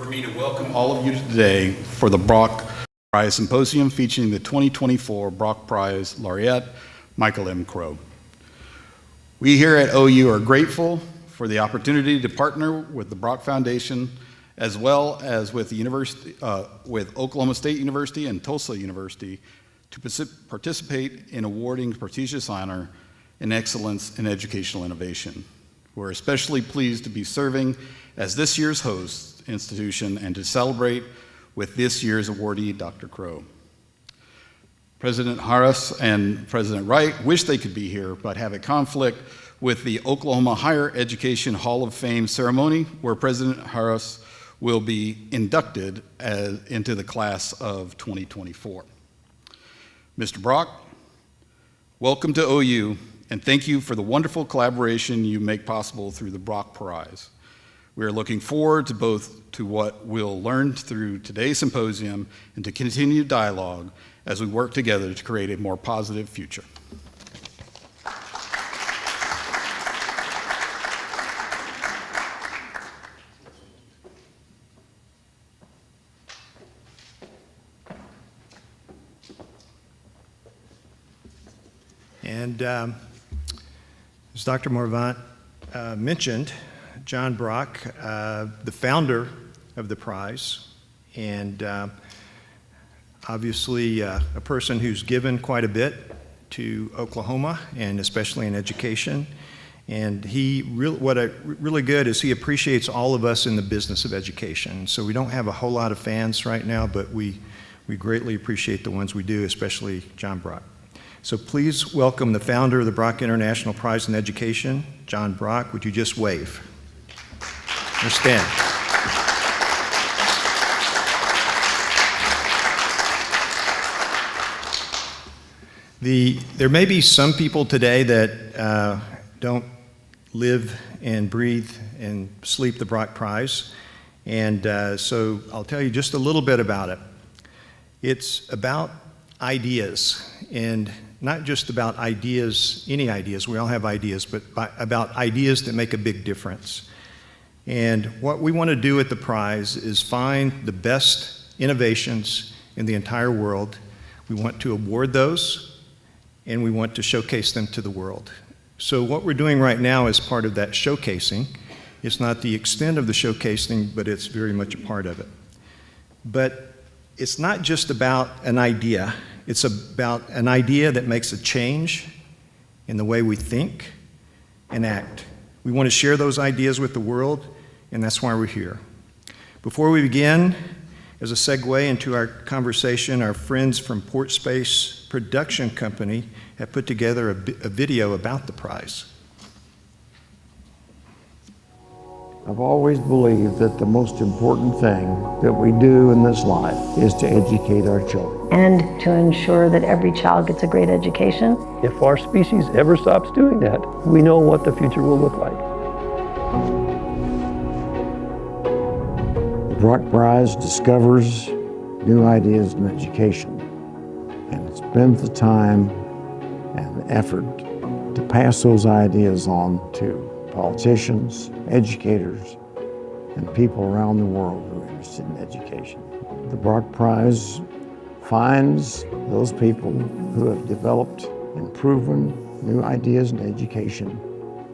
for me to welcome all of you today for the Brock Prize Symposium featuring the 2024 Brock Prize Laureate, Michael M. Crow. We here at OU are grateful for the opportunity to partner with the Brock Foundation as well as with the university, with Oklahoma State University and Tulsa University to participate in awarding prestigious honor in excellence in educational innovation. We're especially pleased to be serving as this year's host institution and to celebrate with this year's awardee, Dr. Crow. President Harris and President Wright wish they could be here, but have a conflict with the Oklahoma Higher Education Hall of Fame ceremony, where President Harris will be inducted into the class of 2024. Mr. Brock, welcome to OU, and thank you for the wonderful collaboration you make possible through the Brock Prize. We are looking forward to what we'll learn through today's symposium and to continue dialogue as we work together to create a more positive future. And as Dr. Morvant mentioned, John Brock, the founder of the prize, and obviously a person who's given quite a bit to Oklahoma, and especially in education. And really good is he appreciates all of us in the business of education. So we don't have a whole lot of fans right now, but we greatly appreciate the ones we do, especially John Brock. So please welcome the founder of the Brock International Prize in Education, John Brock. Would you just wave? Or stand. There may be some people today that don't live and breathe and sleep the Brock Prize, and so I'll tell you just a little bit about it. It's about ideas, and not just about ideas, any ideas, we all have ideas, but about ideas that make a big difference. And what we want to do at the prize is find the best innovations in the entire world. We want to award those, and we want to showcase them to the world. So what we're doing right now is part of that showcasing. It's not the extent of the showcasing, but it's very much a part of it. But it's not just about an idea. It's about an idea that makes a change in the way we think and act. We want to share those ideas with the world, and that's why we're here. Before we begin, as a segue into our conversation, our friends from Port Space Production Company have put together a video about the prize. I've always believed that the most important thing that we do in this life is to educate our children. And to ensure that every child gets a great education. If our species ever stops doing that, we know what the future will look like. The Brock Prize discovers new ideas in education, and it spends the time and the effort to pass those ideas on to politicians, educators, and people around the world who are interested in education. The Brock Prize finds those people who have developed and proven new ideas in education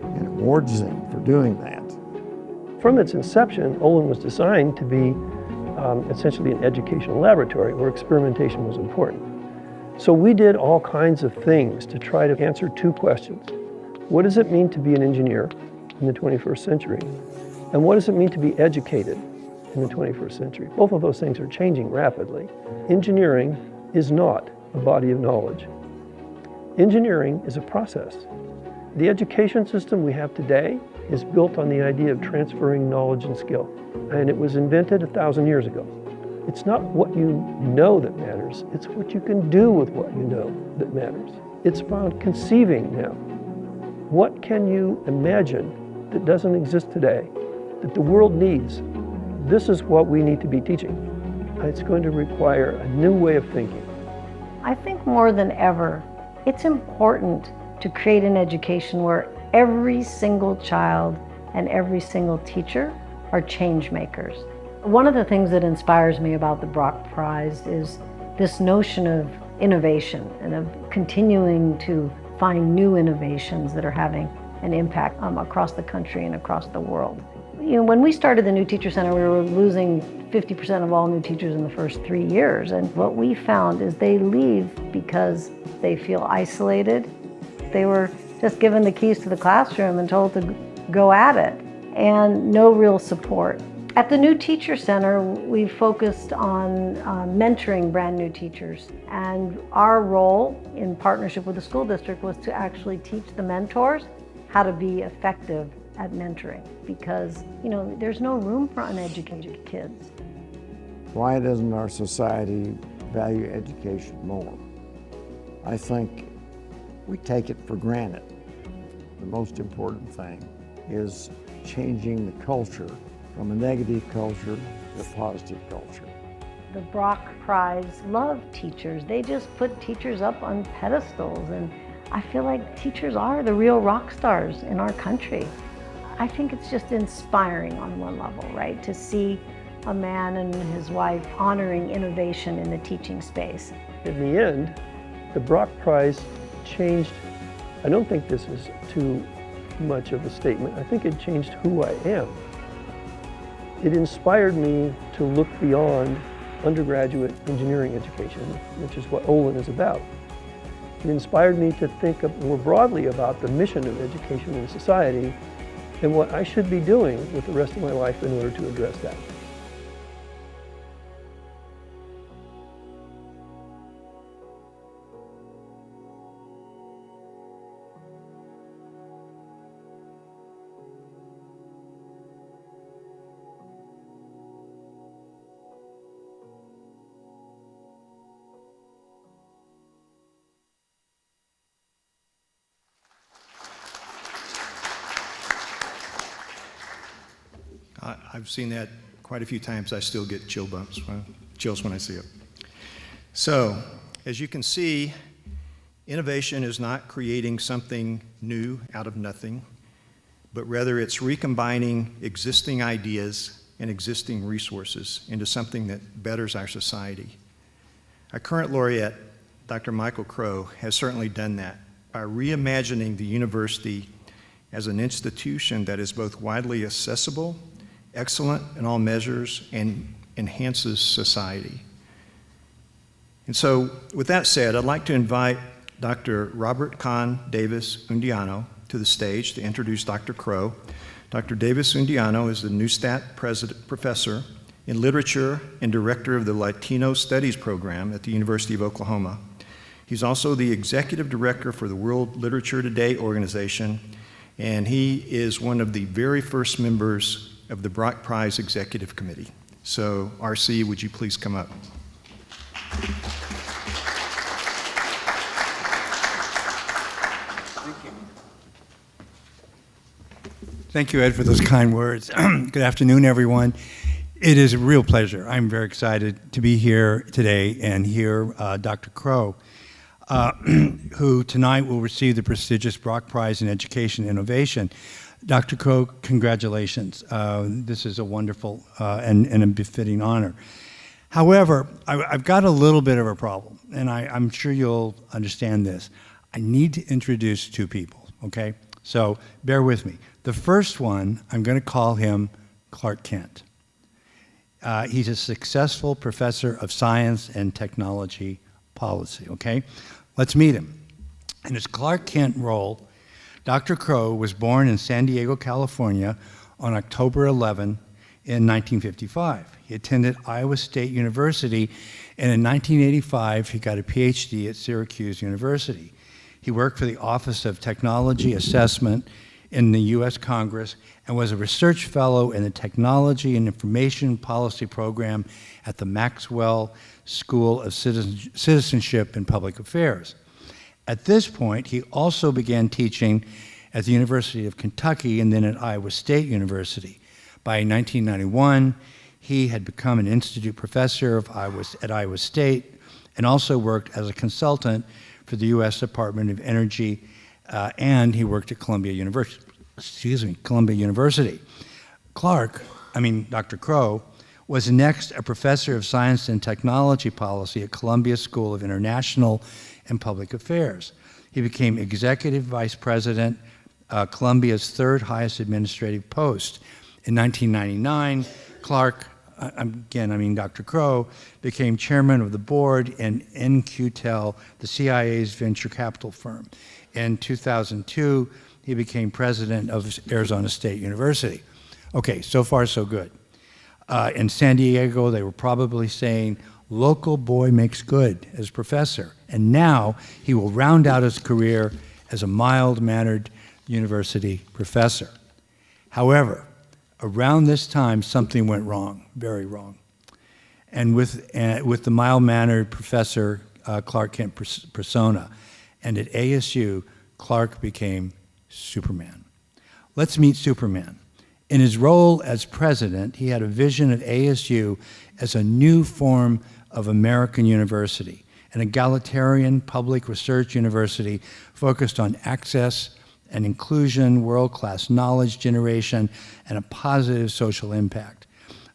and awards them for doing that. From its inception, Olin was designed to be essentially an educational laboratory where experimentation was important. So we did all kinds of things to try to answer two questions. What does it mean to be an engineer in the 21st century? And what does it mean to be educated in the 21st century? Both of those things are changing rapidly. Engineering is not a body of knowledge. Engineering is a process. The education system we have today is built on the idea of transferring knowledge and skill. And it was invented 1,000 years ago. It's not what you know that matters, it's what you can do with what you know that matters. It's about conceiving now. What can you imagine that doesn't exist today, that the world needs? This is what we need to be teaching. It's going to require a new way of thinking. I think more than ever, it's important to create an education where every single child and every single teacher are change makers. One of the things that inspires me about the Brock Prize is this notion of innovation and of continuing to find new innovations that are having an impact across the country and across the world. You know, when we started the New Teacher Center, we were losing 50% of all new teachers in the first 3 years. And what we found is they leave because they feel isolated. They were just given the keys to the classroom and told to go at it, and no real support. At the New Teacher Center, we focused on mentoring brand new teachers. And our role in partnership with the school district was to actually teach the mentors how to be effective at mentoring, because, you know, there's no room for uneducated kids. Why doesn't our society value education more? I think we take it for granted. The most important thing is changing the culture from a negative culture to a positive culture. The Brock Prize love teachers. They just put teachers up on pedestals, and I feel like teachers are the real rock stars in our country. I think it's just inspiring on one level, right? To see a man and his wife honoring innovation in the teaching space. In the end, the Brock Prize changed. I don't think this is too much of a statement. I think it changed who I am. It inspired me to look beyond undergraduate engineering education, which is what Olin is about. It inspired me to think more broadly about the mission of education in society and what I should be doing with the rest of my life in order to address that. I've seen that quite a few times. I still get chills when I see it. So, as you can see, innovation is not creating something new out of nothing, but rather it's recombining existing ideas and existing resources into something that betters our society. Our current laureate, Dr. Michael Crow, has certainly done that by reimagining the university as an institution that is both widely accessible, excellent in all measures, and enhances society. And so, with that said, I'd like to invite Dr. Robert Kahn Davis Undiano to the stage to introduce Dr. Crow. Dr. Davis Undiano is the Neustadt Professor in Literature and Director of the Latino Studies Program at the University of Oklahoma. He's also the Executive Director for the World Literature Today organization, and he is one of the very first members of the Brock Prize Executive Committee. So, RC, would you please come up? Thank you, Ed, for those kind words. Good afternoon, everyone. It is a real pleasure. I'm very excited to be here today and hear Dr. Crow, who tonight will receive the prestigious Brock Prize in Education Innovation. Dr. Crow, congratulations. This is a wonderful and a befitting honor. However, I've got a little bit of a problem, and I'm sure you'll understand this. I need to introduce two people, okay? So bear with me. The first one, I'm going to call him Clark Kent. He's a successful professor of science and technology policy, okay? Let's meet him. In his Clark Kent role, Dr. Crow was born in San Diego, California on October 11 in 1955. He attended Iowa State University, and in 1985, he got a PhD at Syracuse University. He worked for the Office of Technology Assessment in the U.S. Congress and was a research fellow in the Technology and Information Policy Program at the Maxwell School of Citizenship and Public Affairs. At this point, he also began teaching at the University of Kentucky and then at Iowa State University. By 1991, he had become an institute professor at Iowa State and also worked as a consultant for the U.S. Department of Energy, and he worked at Columbia University. Dr. Crow was next a professor of science and technology policy at Columbia School of International and Public Affairs. He became executive vice president, Columbia's third highest administrative post. In 1999, Dr. Crow became chairman of the board in NQTEL, the CIA's venture capital firm. In 2002, he became president of Arizona State University. Okay, so far so good. In San Diego, they were probably saying, local boy makes good as professor. And now he will round out his career as a mild-mannered university professor. However, around this time, something went wrong, very wrong. And with the mild-mannered professor, Clark Kent persona, and at ASU, Clark became Superman. Let's meet Superman. In his role as president, he had a vision of ASU as a new form of American university, an egalitarian public research university focused on access and inclusion, world-class knowledge generation, and a positive social impact.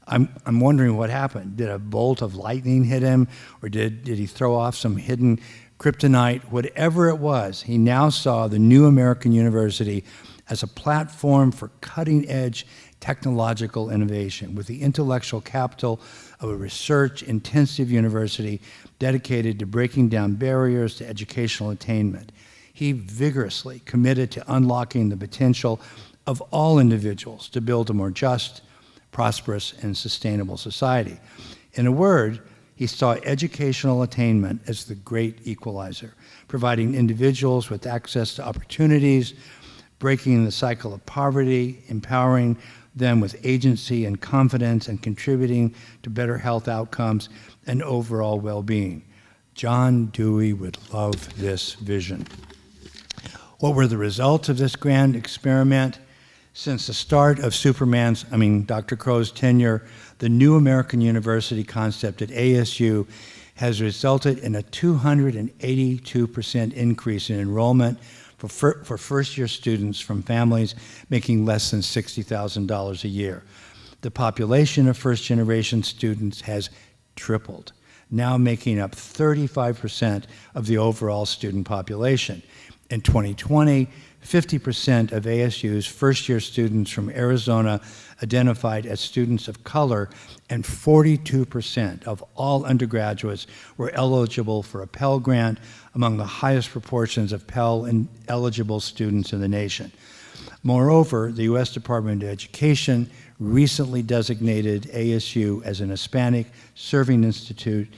I'm wondering what happened. Did a bolt of lightning hit him, or did he throw off some hidden kryptonite? Whatever it was, he now saw the new American university as a platform for cutting-edge technological innovation with the intellectual capital of a research-intensive university dedicated to breaking down barriers to educational attainment. He vigorously committed to unlocking the potential of all individuals to build a more just, prosperous, and sustainable society. In a word, he saw educational attainment as the great equalizer, providing individuals with access to opportunities, breaking the cycle of poverty, empowering them with agency and confidence, and contributing to better health outcomes and overall well-being. John Dewey would love this vision. What were the results of this grand experiment? Since the start of Dr. Crow's tenure, the new American university concept at ASU has resulted in a 282% increase in enrollment for first-year students from families making less than $60,000 a year. The population of first-generation students has tripled, now making up 35% of the overall student population. In 2020, 50% of ASU's first-year students from Arizona identified as students of color, and 42% of all undergraduates were eligible for a Pell Grant, among the highest proportions of Pell-eligible students in the nation. Moreover, the U.S. Department of Education recently designated ASU as an Hispanic Serving Institute,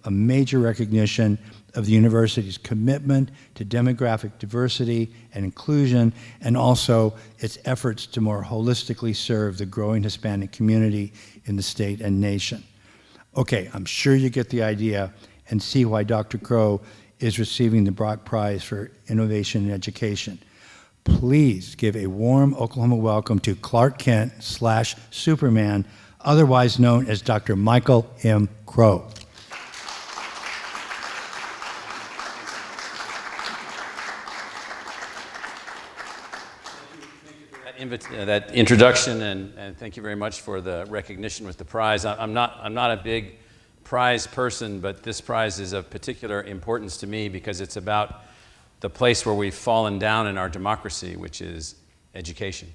a major recognition of the university's commitment to demographic diversity and inclusion, and also its efforts to more holistically serve the growing Hispanic community in the state and nation. Okay, I'm sure you get the idea and see why Dr. Crow is receiving the Brock Prize for Innovation in Education. Please give a warm Oklahoma welcome to Clark Kent/Superman, otherwise known as Dr. Michael M. Crow. That introduction, and thank you very much for the recognition with the prize. I'm not a big prize person, but this prize is of particular importance to me because it's about the place where we've fallen down in our democracy, which is education.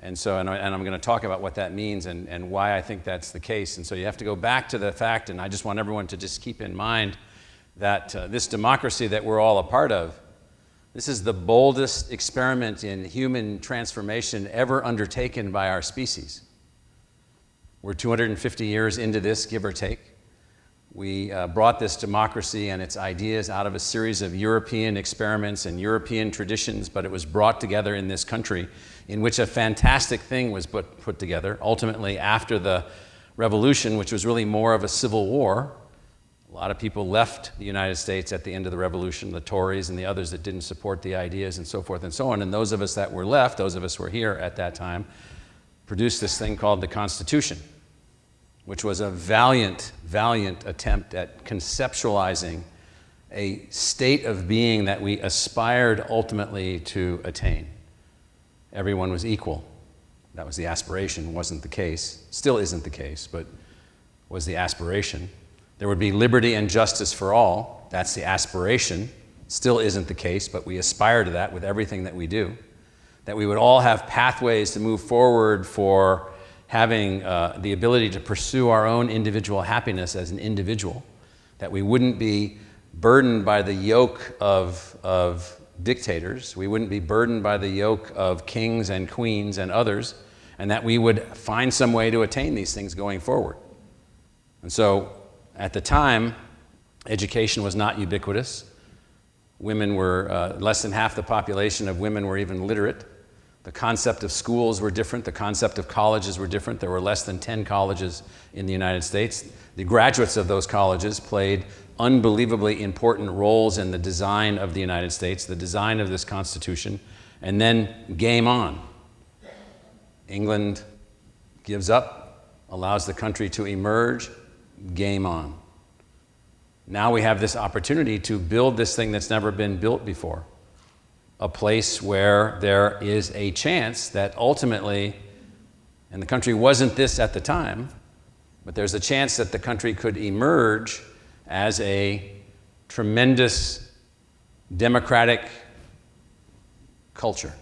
And I'm going to talk about what that means and why I think that's the case. And so you have to go back to the fact, and I just want everyone to just keep in mind that this democracy that we're all a part of, this is the boldest experiment in human transformation ever undertaken by our species. We're 250 years into this, give or take. We brought this democracy and its ideas out of a series of European experiments and European traditions, but it was brought together in this country in which a fantastic thing was put together, ultimately after the revolution, which was really more of a civil war. A lot of people left the United States at the end of the revolution, the Tories and the others that didn't support the ideas and so forth and so on. And those of us that were left, those of us who were here at that time, produced this thing called the Constitution, which was a valiant, valiant attempt at conceptualizing a state of being that we aspired ultimately to attain. Everyone was equal. That was the aspiration, wasn't the case. Still isn't the case, but was the aspiration. There would be liberty and justice for all. That's the aspiration. Still isn't the case, but we aspire to that with everything that we do. That we would all have pathways to move forward for having the ability to pursue our own individual happiness as an individual. That we wouldn't be burdened by the yoke of dictators. We wouldn't be burdened by the yoke of kings and queens and others, and that we would find some way to attain these things going forward. And so, at the time, education was not ubiquitous. Women were, less than half the population of women were even literate. The concept of schools were different. The concept of colleges were different. There were less than 10 colleges in the United States. The graduates of those colleges played unbelievably important roles in the design of the United States, the design of this Constitution, and then game on. England gives up, allows the country to emerge, game on. Now we have this opportunity to build this thing that's never been built before. A place where there is a chance that ultimately, and the country wasn't this at the time, but there's a chance that the country could emerge as a tremendous democratic culture,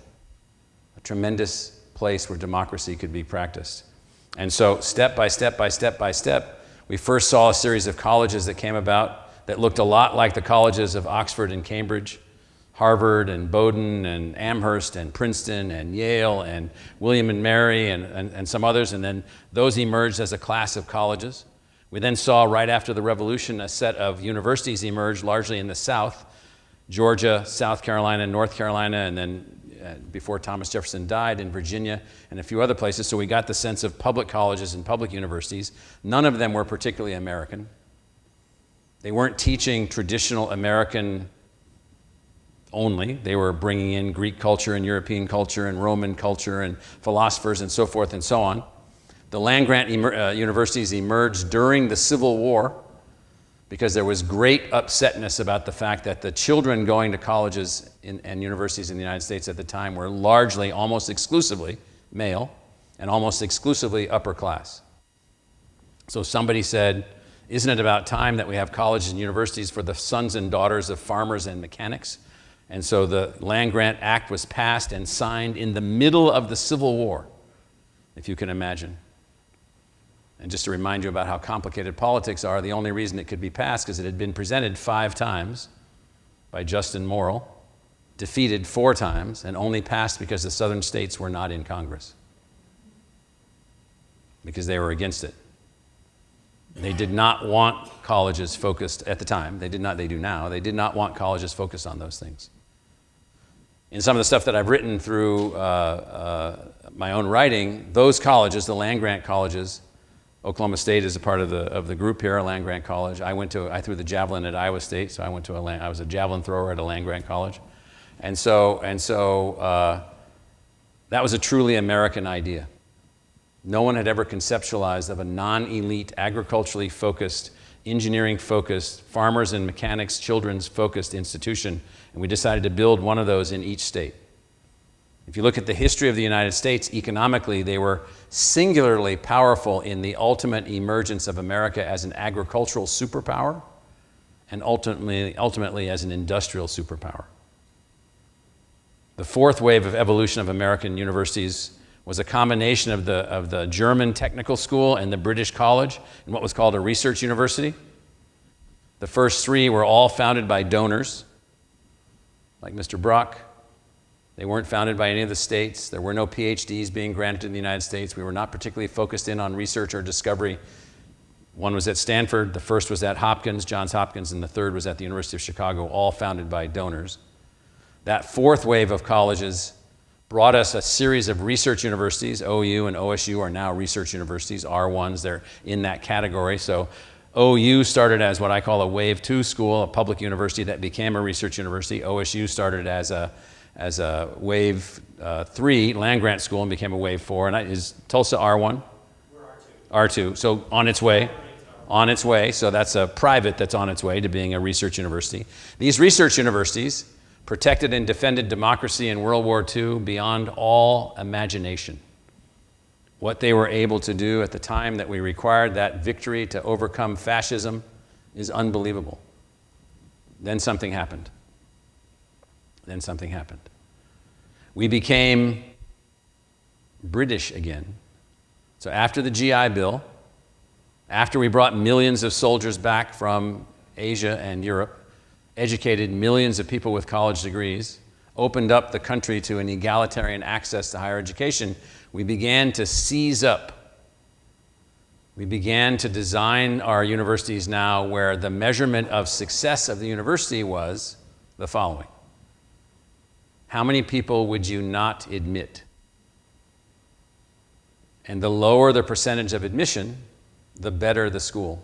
a tremendous place where democracy could be practiced. And so step by step by step by step, we first saw a series of colleges that came about that looked a lot like the colleges of Oxford and Cambridge, Harvard and Bowdoin and Amherst and Princeton and Yale and William and Mary and some others, and then those emerged as a class of colleges. We then saw right after the Revolution a set of universities emerge largely in the South, Georgia, South Carolina, North Carolina, and then before Thomas Jefferson died in Virginia and a few other places. So we got the sense of public colleges and public universities. None of them were particularly American. They weren't teaching traditional American only. They were bringing in Greek culture and European culture and Roman culture and philosophers and so forth and so on. The land-grant universities emerged during the Civil War because there was great upsetness about the fact that the children going to colleges and universities in the United States at the time were largely, almost exclusively male and almost exclusively upper class. So somebody said, isn't it about time that we have colleges and universities for the sons and daughters of farmers and mechanics? And so the Land Grant Act was passed and signed in the middle of the Civil War, if you can imagine. And just to remind you about how complicated politics are, the only reason it could be passed is it had been presented 5 times by Justin Morrill, defeated 4 times, and only passed because the southern states were not in Congress, because they were against it. They did not want colleges focused at the time. They do now. They did not want colleges focused on those things. In some of the stuff that I've written through my own writing, those colleges, the land-grant colleges, Oklahoma State is a part of the group here, a land-grant college. I threw the javelin at Iowa State, so I was a javelin thrower at a land-grant college. And so that was a truly American idea. No one had ever conceptualized of a non-elite, agriculturally focused, engineering focused, farmers and mechanics, children's focused institution, and we decided to build one of those in each state. If you look at the history of the United States, economically, they were singularly powerful in the ultimate emergence of America as an agricultural superpower and ultimately as an industrial superpower. The fourth wave of evolution of American universities was a combination of the German technical school and the British college in what was called a research university. The first 3 were all founded by donors, like Mr. Brock. They weren't founded by any of the states. There were no PhDs being granted in the United States. We were not particularly focused in on research or discovery. One was at Stanford, the first was at Hopkins, Johns Hopkins, and the third was at the University of Chicago, all founded by donors. That fourth wave of colleges brought us a series of research universities. OU and OSU are now research universities, R1s, they're in that category. So OU started as what I call a Wave 2 school, a public university that became a research university. OSU started as a Wave 3 land-grant school and became a Wave 4. And is Tulsa R1? We're R2. R2, so on its way. On its way, so that's a private that's on its way to being a research university. These research universities protected and defended democracy in World War II beyond all imagination. what they were able to do at the time that we required that victory to overcome fascism is unbelievable. Then something happened. Then something happened. We became British again. So after the GI Bill, after we brought millions of soldiers back from Asia and Europe, educated millions of people with college degrees, opened up the country to an egalitarian access to higher education, we began to seize up. We began to design our universities now where the measurement of success of the university was the following. How many people would you not admit? And the lower the percentage of admission, the better the school.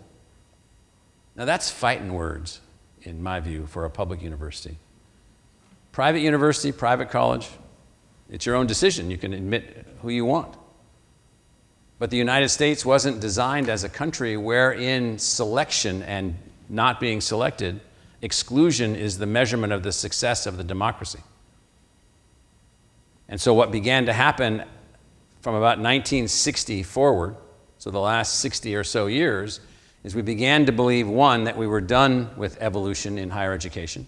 Now that's fighting words, in my view, for a public university. Private university, private college, it's your own decision. You can admit who you want. But the United States wasn't designed as a country wherein selection and not being selected, exclusion is the measurement of the success of the democracy. And so what began to happen from about 1960 forward, so the last 60 or so years, is we began to believe, one, that we were done with evolution in higher education.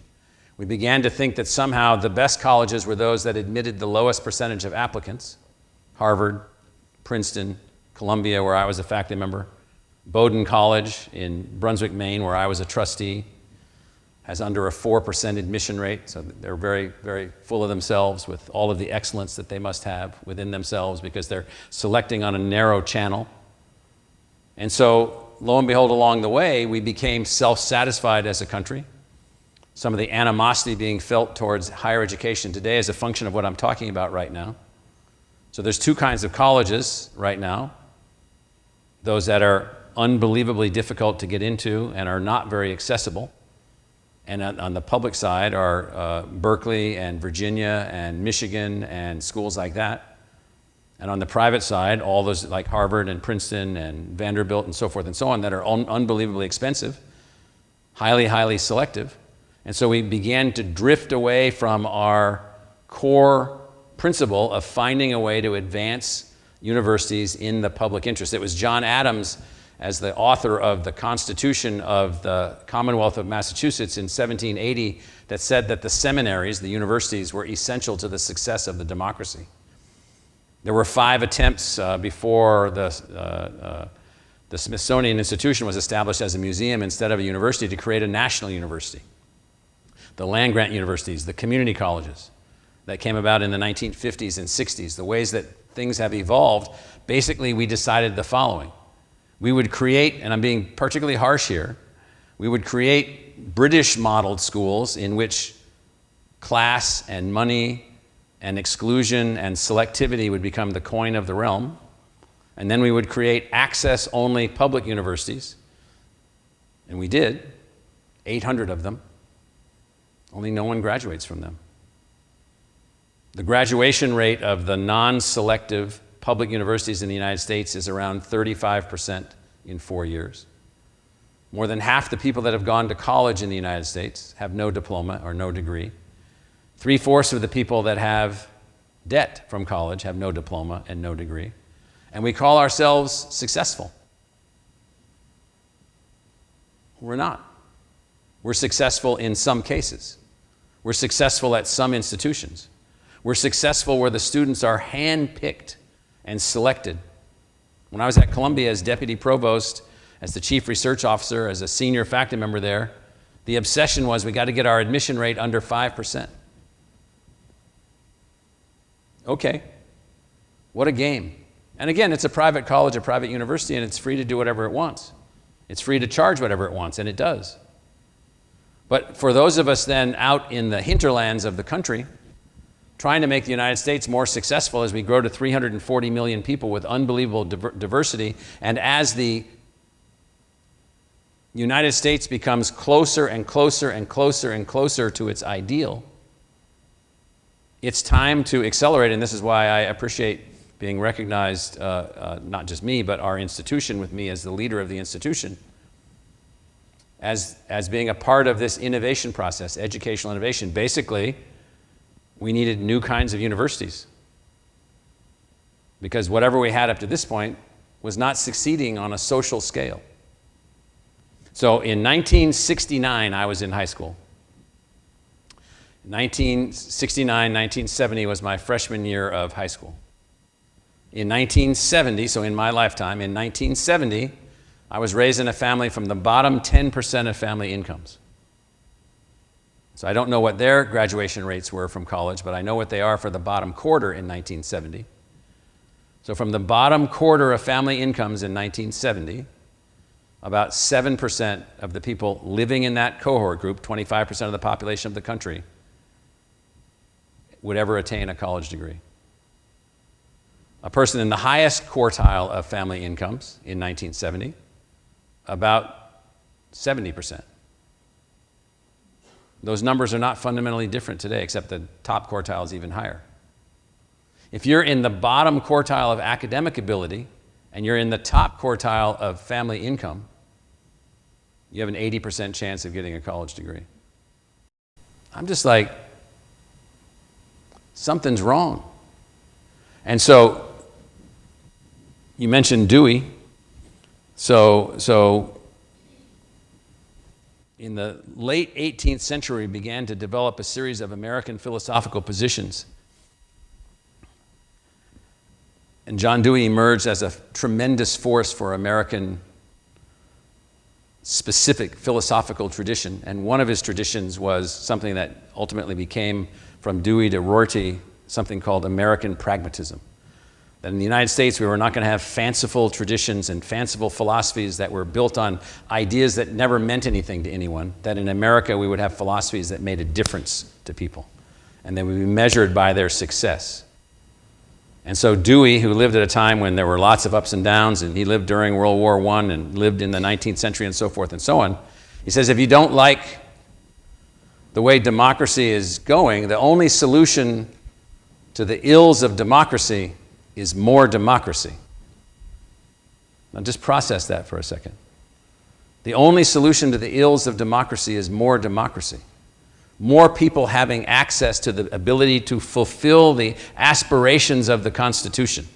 We began to think that somehow the best colleges were those that admitted the lowest percentage of applicants. Harvard, Princeton, Columbia, where I was a faculty member, Bowdoin College in Brunswick, Maine, where I was a trustee, has under a 4% admission rate, so they're very, very full of themselves with all of the excellence that they must have within themselves because they're selecting on a narrow channel. And so, lo and behold, along the way, we became self-satisfied as a country. Some of the animosity being felt towards higher education today is a function of what I'm talking about right now. So there's two kinds of colleges right now. Those that are unbelievably difficult to get into and are not very accessible. And on the public side are Berkeley and Virginia and Michigan and schools like that. And on the private side, all those like Harvard and Princeton and Vanderbilt and so forth and so on that are unbelievably expensive, highly, highly selective. And so we began to drift away from our core principle of finding a way to advance universities in the public interest. It was John Adams, as the author of the Constitution of the Commonwealth of Massachusetts in 1780, that said that the seminaries, the universities, were essential to the success of the democracy. There were 5 attempts before the Smithsonian Institution was established as a museum instead of a university to create a national university. The land-grant universities, the community colleges that came about in the 1950s and 60s, the ways that things have evolved, basically we decided the following. We would create, and I'm being particularly harsh here, we would create British-modeled schools in which class and money and exclusion and selectivity would become the coin of the realm. And then we would create access-only public universities. And we did, 800 of them. Only no one graduates from them. The graduation rate of the non-selective public universities in the United States is around 35% in 4 years. More than half the people that have gone to college in the United States have no diploma or no degree. 3/4 of the people that have debt from college have no diploma and no degree. And we call ourselves successful. We're not. We're successful in some cases. We're successful at some institutions. We're successful where the students are hand-picked and selected. When I was at Columbia as deputy provost, as the chief research officer, as a senior faculty member there, the obsession was we got to get our admission rate under 5%. Okay, what a game. And again, it's a private college, a private university, and it's free to do whatever it wants. It's free to charge whatever it wants, and it does. But for those of us then out in the hinterlands of the country, trying to make the United States more successful as we grow to 340 million people with unbelievable diversity, and as the United States becomes closer and closer and closer and closer to its ideal, it's time to accelerate, and this is why I appreciate being recognized, not just me, but our institution with me as the leader of the institution, as being a part of this innovation process, educational innovation. Basically, we needed new kinds of universities. because whatever we had up to this point was not succeeding on a social scale. So in 1969, I was in high school. 1969, 1970 was my freshman year of high school. In 1970, so in my lifetime, in 1970, I was raised in a family from the bottom 10% of family incomes. So I don't know what their graduation rates were from college, but I know what they are for the bottom quarter in 1970. So from the bottom quarter of family incomes in 1970, about 7% of the people living in that cohort group, 25% of the population of the country, would ever attain a college degree. A person in the highest quartile of family incomes in 1970, about 70%. Those numbers are not fundamentally different today, except the top quartile is even higher. If you're in the bottom quartile of academic ability and you're in the top quartile of family income, you have an 80% chance of getting a college degree. I'm just like, something's wrong. And so, you mentioned Dewey. So in the late 18th century, we began to develop a series of American philosophical positions. And John Dewey emerged as a tremendous force for American specific philosophical tradition. And one of his traditions was something that ultimately became, from Dewey to Rorty, something called American pragmatism. That in the United States, we were not going to have fanciful traditions and fanciful philosophies that were built on ideas that never meant anything to anyone. That in America, we would have philosophies that made a difference to people. And they would be measured by their success. And so Dewey, who lived at a time when there were lots of ups and downs, and he lived during World War I and lived in the 19th century and so forth and so on, he says, if you don't like the way democracy is going, the only solution to the ills of democracy is more democracy. Now just process that for a second. The only solution to the ills of democracy is more democracy. More people having access to the ability to fulfill the aspirations of the Constitution,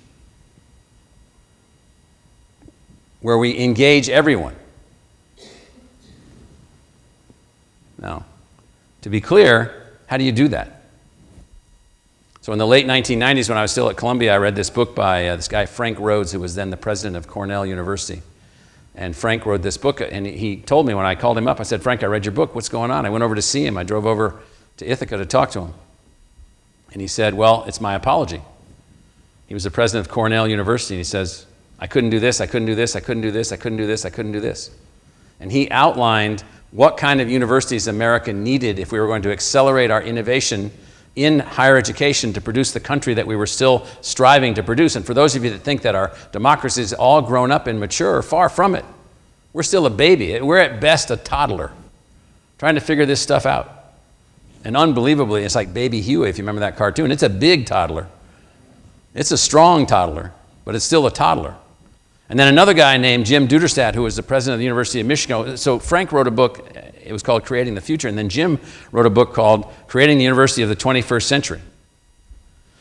where we engage everyone. Now, to be clear, how do you do that? So in the late 1990s, when I was still at Columbia, I read this book by this guy, Frank Rhodes, who was then the president of Cornell University. And Frank wrote this book, and he told me when I called him up, I said, Frank, I read your book, what's going on? I went over to see him. I drove over to Ithaca to talk to him. And he said, well, it's my apology. He was the president of Cornell University, and he says, I couldn't do this, I couldn't do this, I couldn't do this, I couldn't do this, I couldn't do this. And he outlined what kind of universities America needed if we were going to accelerate our innovation in higher education to produce the country that we were still striving to produce. And for those of you that think that our democracy is all grown up and mature, far from it. We're still a baby. We're at best a toddler trying to figure this stuff out. And unbelievably, it's like Baby Huey, if you remember that cartoon. It's a big toddler. It's a strong toddler, but it's still a toddler. And then another guy named Jim Duderstadt, who was the president of the University of Michigan. So Frank wrote a book, it was called Creating the Future, and then Jim wrote a book called Creating the University of the 21st Century.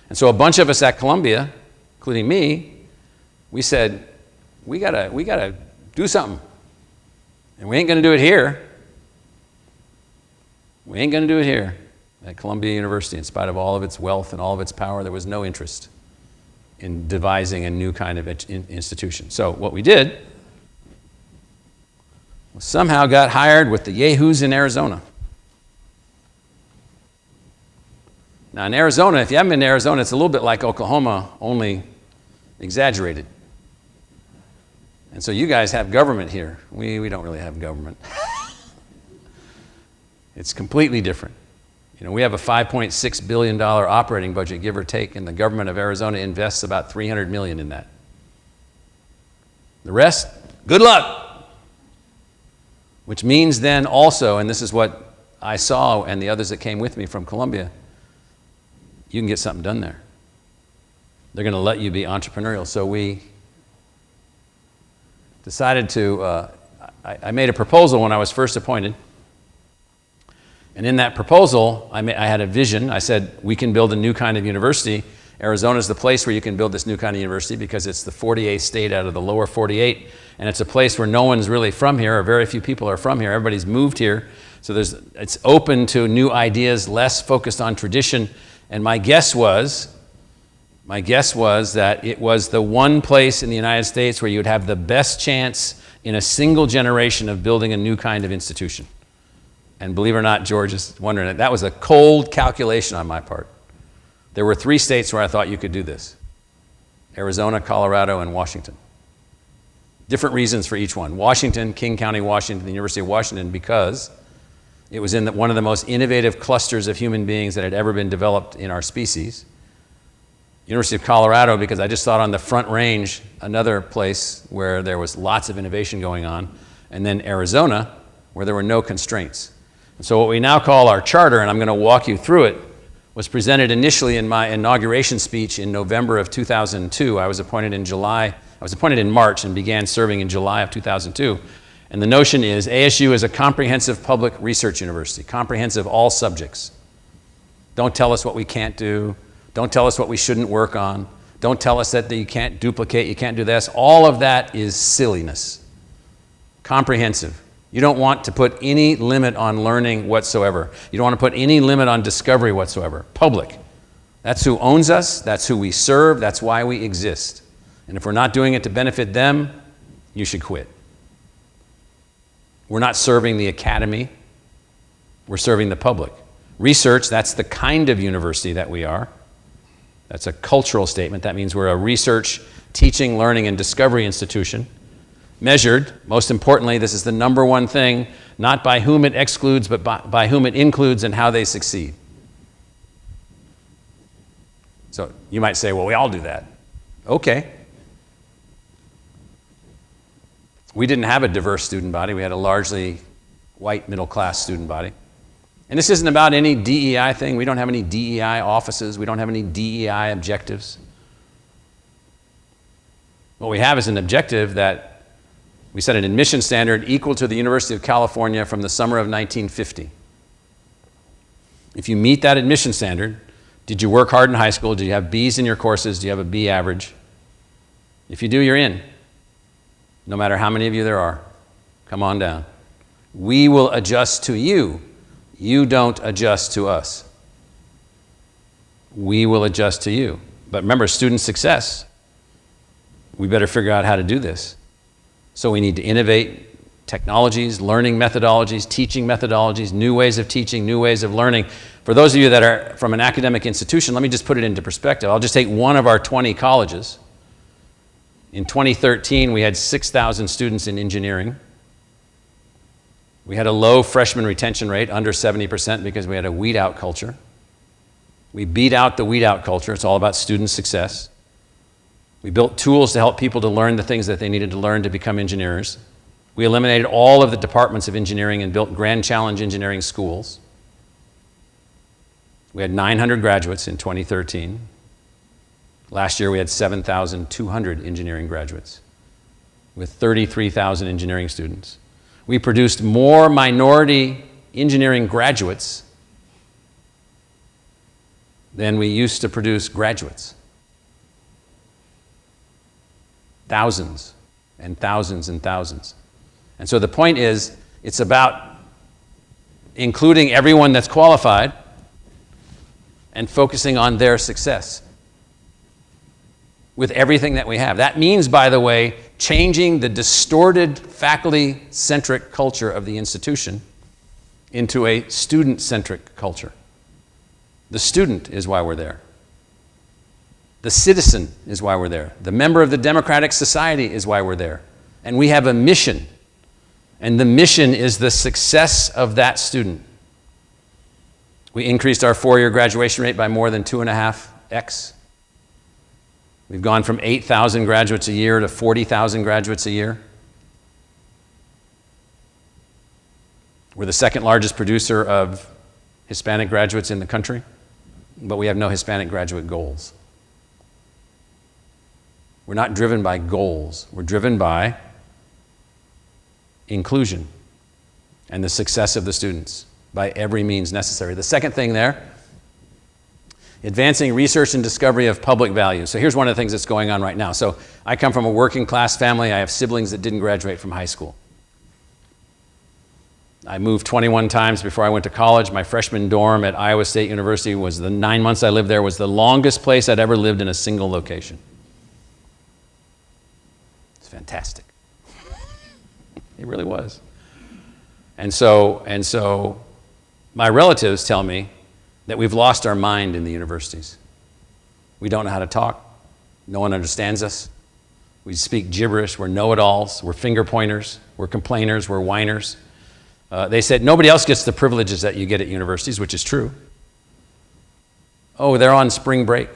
And so a bunch of us at Columbia, including me, we said, we gotta do something. And we ain't gonna do it here. We ain't gonna do it here at Columbia University. In spite of all of its wealth and all of its power, there was no interest in devising a new kind of institution. So what we did was somehow got hired with the yahoos in Arizona. Now in Arizona, if you haven't been to Arizona, it's a little bit like Oklahoma, only exaggerated. And so you guys have government here. We don't really have government. It's completely different. You know, we have a $5.6 billion operating budget, give or take, and the government of Arizona invests about $300 million in that. The rest, good luck. Which means then also, and this is what I saw and the others that came with me from Columbia, you can get something done there. They're going to let you be entrepreneurial. So we decided to, I made a proposal when I was first appointed. And in that proposal, I had a vision. I said, we can build a new kind of university, Arizona is the place where you can build this new kind of university because it's the 48th state out of the lower 48, and it's a place where no one's really from here, or very few people are from here. Everybody's moved here, so it's open to new ideas, less focused on tradition. And my guess was that it was the one place in the United States where you would have the best chance in a single generation of building a new kind of institution. And believe it or not, George is wondering, that was a cold calculation on my part. There were 3 states where I thought you could do this: Arizona, Colorado, and Washington. Different reasons for each one. Washington, King County, Washington, the University of Washington, because it was in one of the most innovative clusters of human beings that had ever been developed in our species. University of Colorado, because I just thought on the Front Range, another place where there was lots of innovation going on. And then Arizona, where there were no constraints. And so what we now call our charter, and I'm going to walk you through it, was presented initially in my inauguration speech in November of 2002. I was appointed in March and began serving in July of 2002. And the notion is ASU is a comprehensive public research university, comprehensive all subjects. Don't tell us what we can't do. Don't tell us what we shouldn't work on. Don't tell us that you can't duplicate, you can't do this. All of that is silliness. Comprehensive. You don't want to put any limit on learning whatsoever. You don't want to put any limit on discovery whatsoever. Public. That's who owns us. That's who we serve. That's why we exist. And if we're not doing it to benefit them, you should quit. We're not serving the academy. We're serving the public. Research, that's the kind of university that we are. That's a cultural statement. That means we're a research, teaching, learning, and discovery institution. Measured, most importantly, this is the number one thing, not by whom it excludes, but by whom it includes and how they succeed. So you might say, well, we all do that. Okay. We didn't have a diverse student body. We had a largely white middle-class student body. And this isn't about any DEI thing. We don't have any DEI offices. We don't have any DEI objectives. What we have is an objective that we set an admission standard equal to the University of California from the summer of 1950. If you meet that admission standard, did you work hard in high school? Did you have B's in your courses? Do you have a B average? If you do, you're in. No matter how many of you there are. Come on down. We will adjust to you. You don't adjust to us. We will adjust to you. But remember, student success. We better figure out how to do this. So we need to innovate technologies, learning methodologies, teaching methodologies, new ways of teaching, new ways of learning. For those of you that are from an academic institution, let me just put it into perspective. I'll just take one of our 20 colleges. In 2013, we had 6,000 students in engineering. We had a low freshman retention rate, under 70%, because we had a weed-out culture. We beat out the weed-out culture. It's all about student success. We built tools to help people to learn the things that they needed to learn to become engineers. We eliminated all of the departments of engineering and built Grand Challenge engineering schools. We had 900 graduates in 2013. Last year we had 7,200 engineering graduates with 33,000 engineering students. We produced more minority engineering graduates than we used to produce graduates. Thousands and thousands and thousands. And so the point is, it's about including everyone that's qualified and focusing on their success with everything that we have. That means, by the way, changing the distorted faculty-centric culture of the institution into a student-centric culture. The student is why we're there. The citizen is why we're there. The member of the democratic society is why we're there. And we have a mission. And the mission is the success of that student. We increased our four-year graduation rate by more than 2.5x. We've gone from 8,000 graduates a year to 40,000 graduates a year. We're the second largest producer of Hispanic graduates in the country, but we have no Hispanic graduate goals. We're not driven by goals. We're driven by inclusion and the success of the students by every means necessary. The second thing there Advancing research and discovery of public value. So here's one of the things that's going on right now. So I come from a working class family. I have siblings that didn't graduate from high school. I moved 21 times before I went to college. My freshman dorm at Iowa State University was the 9 months I lived there was the longest place I'd ever lived in a single location. It's fantastic. It really was. And so my relatives tell me that we've lost our mind in the universities. We don't know how to talk. No one understands us. We speak gibberish. We're know-it-alls. We're finger pointers. We're complainers. We're whiners. They said nobody else gets the privileges that you get at universities, which is true. Oh, they're on spring break.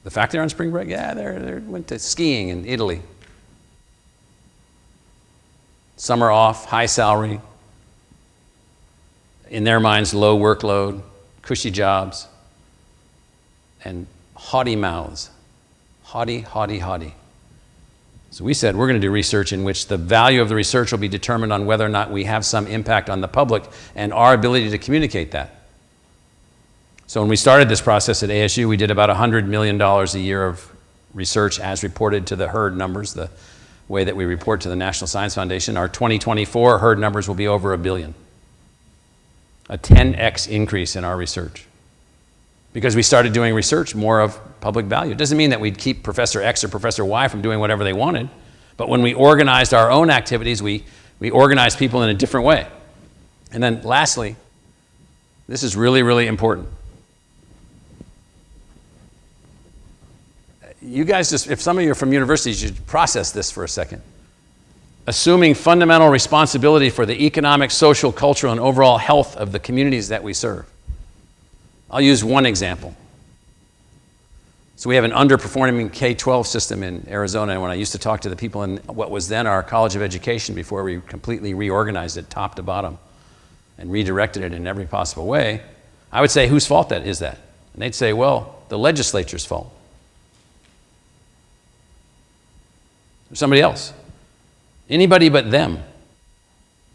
The fact they're on spring break? Yeah, they went to skiing in Italy. Summer off, high salary. In their minds, low workload, cushy jobs, and haughty mouths. Haughty, haughty, haughty. So we said we're going to do research in which the value of the research will be determined on whether or not we have some impact on the public and our ability to communicate that. So when we started this process at ASU, we did about $100 million a year of research as reported to the HERD numbers, the way that we report to the National Science Foundation. Our 2024 HERD numbers will be over $1 billion. A 10x increase in our research. Because we started doing research more of public value. It doesn't mean that we'd keep Professor X or Professor Y from doing whatever they wanted, but when we organized our own activities, we organized people in a different way. And then lastly, this is really, really important. You guys just, if some of you are from universities, you should process this for a second. Assuming fundamental responsibility for the economic, social, cultural, and overall health of the communities that we serve. I'll use one example. So we have an underperforming K-12 system in Arizona, and when I used to talk to the people in what was then our College of Education before we completely reorganized it top to bottom and redirected it in every possible way, I would say, whose fault is that? And they'd say, well, the legislature's fault. Or somebody else. Anybody but them.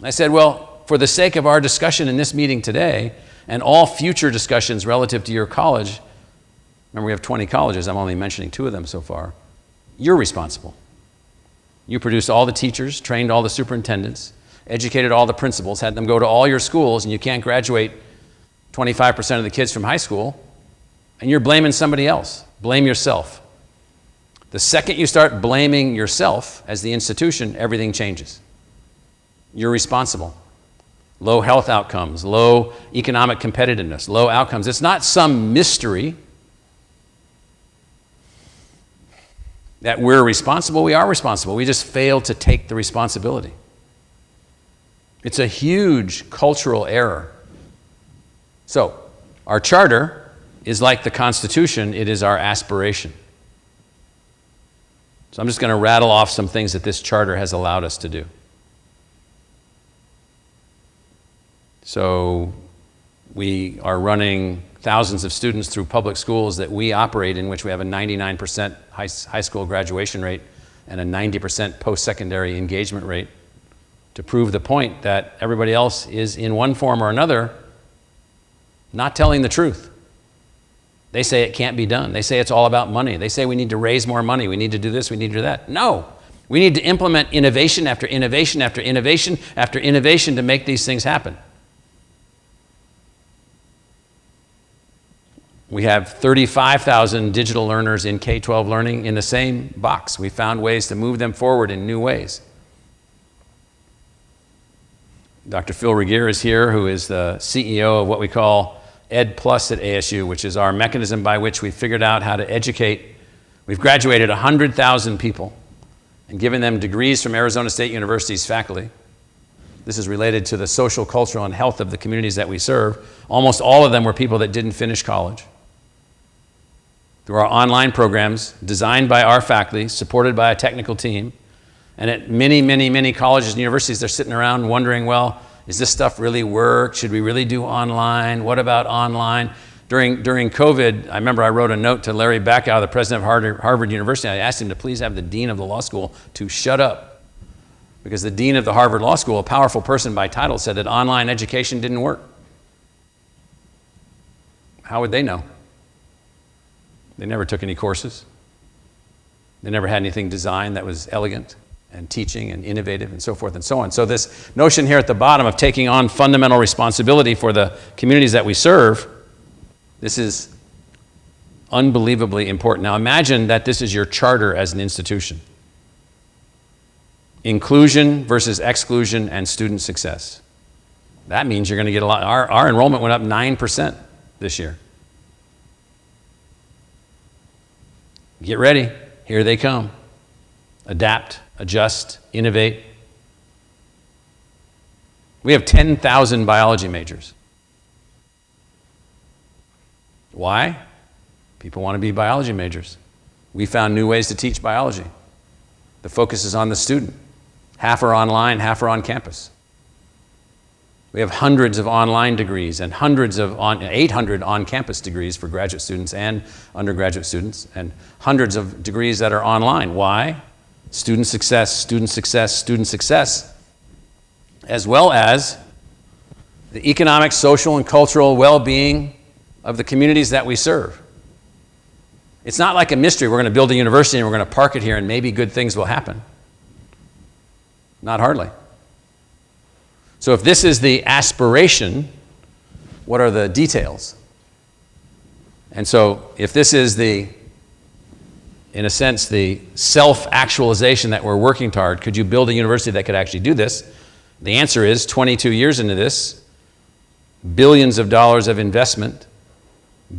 I said, well, for the sake of our discussion in this meeting today and all future discussions relative to your college, remember we have 20 colleges, I'm only mentioning 2 of them so far, you're responsible. You produced all the teachers, trained all the superintendents, educated all the principals, had them go to all your schools, and you can't graduate 25% of the kids from high school, and you're blaming somebody else. Blame yourself. The second you start blaming yourself as the institution, everything changes. You're responsible. Low health outcomes, low economic competitiveness, low outcomes. It's not some mystery that we're responsible. We are responsible. We just fail to take the responsibility. It's a huge cultural error. So, our charter is like the Constitution. It is our aspiration. So I'm just going to rattle off some things that this charter has allowed us to do. So we are running thousands of students through public schools that we operate in, which we have a 99% high school graduation rate and a 90% post-secondary engagement rate, to prove the point that everybody else is, in one form or another, not telling the truth. They say it can't be done. They say it's all about money. They say we need to raise more money. We need to do this. We need to do that. No. We need to implement innovation after innovation after innovation after innovation to make these things happen. We have 35,000 digital learners in K-12 learning in the same box. We found ways to move them forward in new ways. Dr. Phil Rigor is here, who is the CEO of what we call Ed Plus at ASU, which is our mechanism by which we figured out how to educate. We've graduated 100,000 people and given them degrees from Arizona State University's faculty. This is related to the social, cultural, and health of the communities that we serve. Almost all of them were people that didn't finish college. Through our online programs, designed by our faculty, supported by a technical team, and at many, many, many colleges and universities, they're sitting around wondering, well, is this stuff really work? Should we really do online? What about online? During COVID, I remember I wrote a note to Larry Bacow, the president of Harvard University. I asked him to please have the dean of the law school to shut up. Because the dean of the Harvard Law School, a powerful person by title, said that online education didn't work. How would they know? They never took any courses. They never had anything designed that was elegant and teaching and innovative and so forth and so on. So this notion here at the bottom of taking on fundamental responsibility for the communities that we serve, this is unbelievably important. Now imagine that this is your charter as an institution. Inclusion versus exclusion and student success. That means you're going to get a lot. Our enrollment went up 9% this year. Get ready. Here they come. Adapt, adjust, innovate. We have 10,000 biology majors. Why? People want to be biology majors. We found new ways to teach biology. The focus is on the student. Half are online, half are on campus. We have hundreds of online degrees and hundreds of 800 on-campus degrees for graduate students and undergraduate students, and hundreds of degrees that are online. Why? Student success, student success, student success, as well as the economic, social, and cultural well-being of the communities that we serve. It's not like a mystery. We're going to build a university and we're going to park it here and maybe good things will happen. Not hardly. So if this is the aspiration, what are the details? And so if this is the, in a sense, the self-actualization that we're working toward, could you build a university that could actually do this? The answer is 22 years into this, billions of dollars of investment,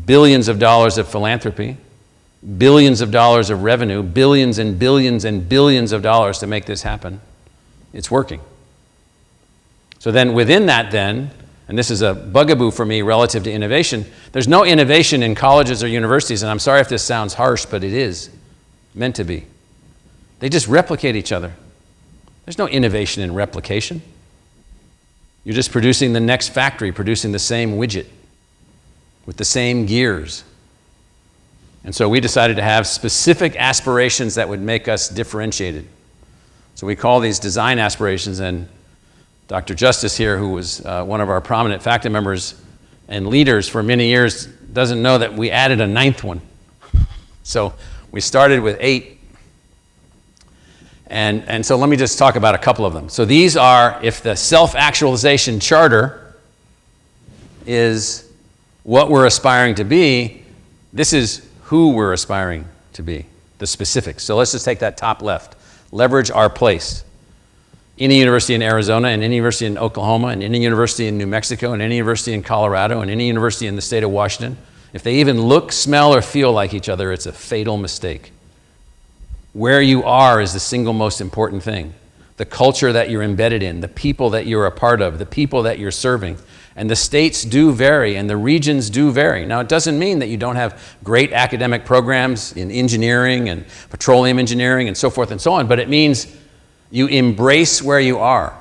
billions of dollars of philanthropy, billions of dollars of revenue, billions and billions and billions of dollars to make this happen. It's working. So then within that then, and this is a bugaboo for me relative to innovation, there's no innovation in colleges or universities, and I'm sorry if this sounds harsh, but it is meant to be. They just replicate each other. There's no innovation in replication. You're just producing the next factory, producing the same widget with the same gears. And so we decided to have specific aspirations that would make us differentiated. So we call these design aspirations, and Dr. Justice here, who was one of our prominent faculty members and leaders for many years, doesn't know that we added a 9th one. So we started with 8. And so let me just talk about a couple of them. So these are, if the self-actualization charter is what we're aspiring to be, this is who we're aspiring to be, the specifics. So let's just take that top left. Leverage our place. Any university in Arizona, and any university in Oklahoma, and any university in New Mexico, and any university in Colorado, and any university in the state of Washington, if they even look, smell, or feel like each other, it's a fatal mistake. Where you are is the single most important thing. The culture that you're embedded in, the people that you're a part of, the people that you're serving. And the states do vary, and the regions do vary. Now, it doesn't mean that you don't have great academic programs in engineering and petroleum engineering and so forth and so on, but it means you embrace where you are.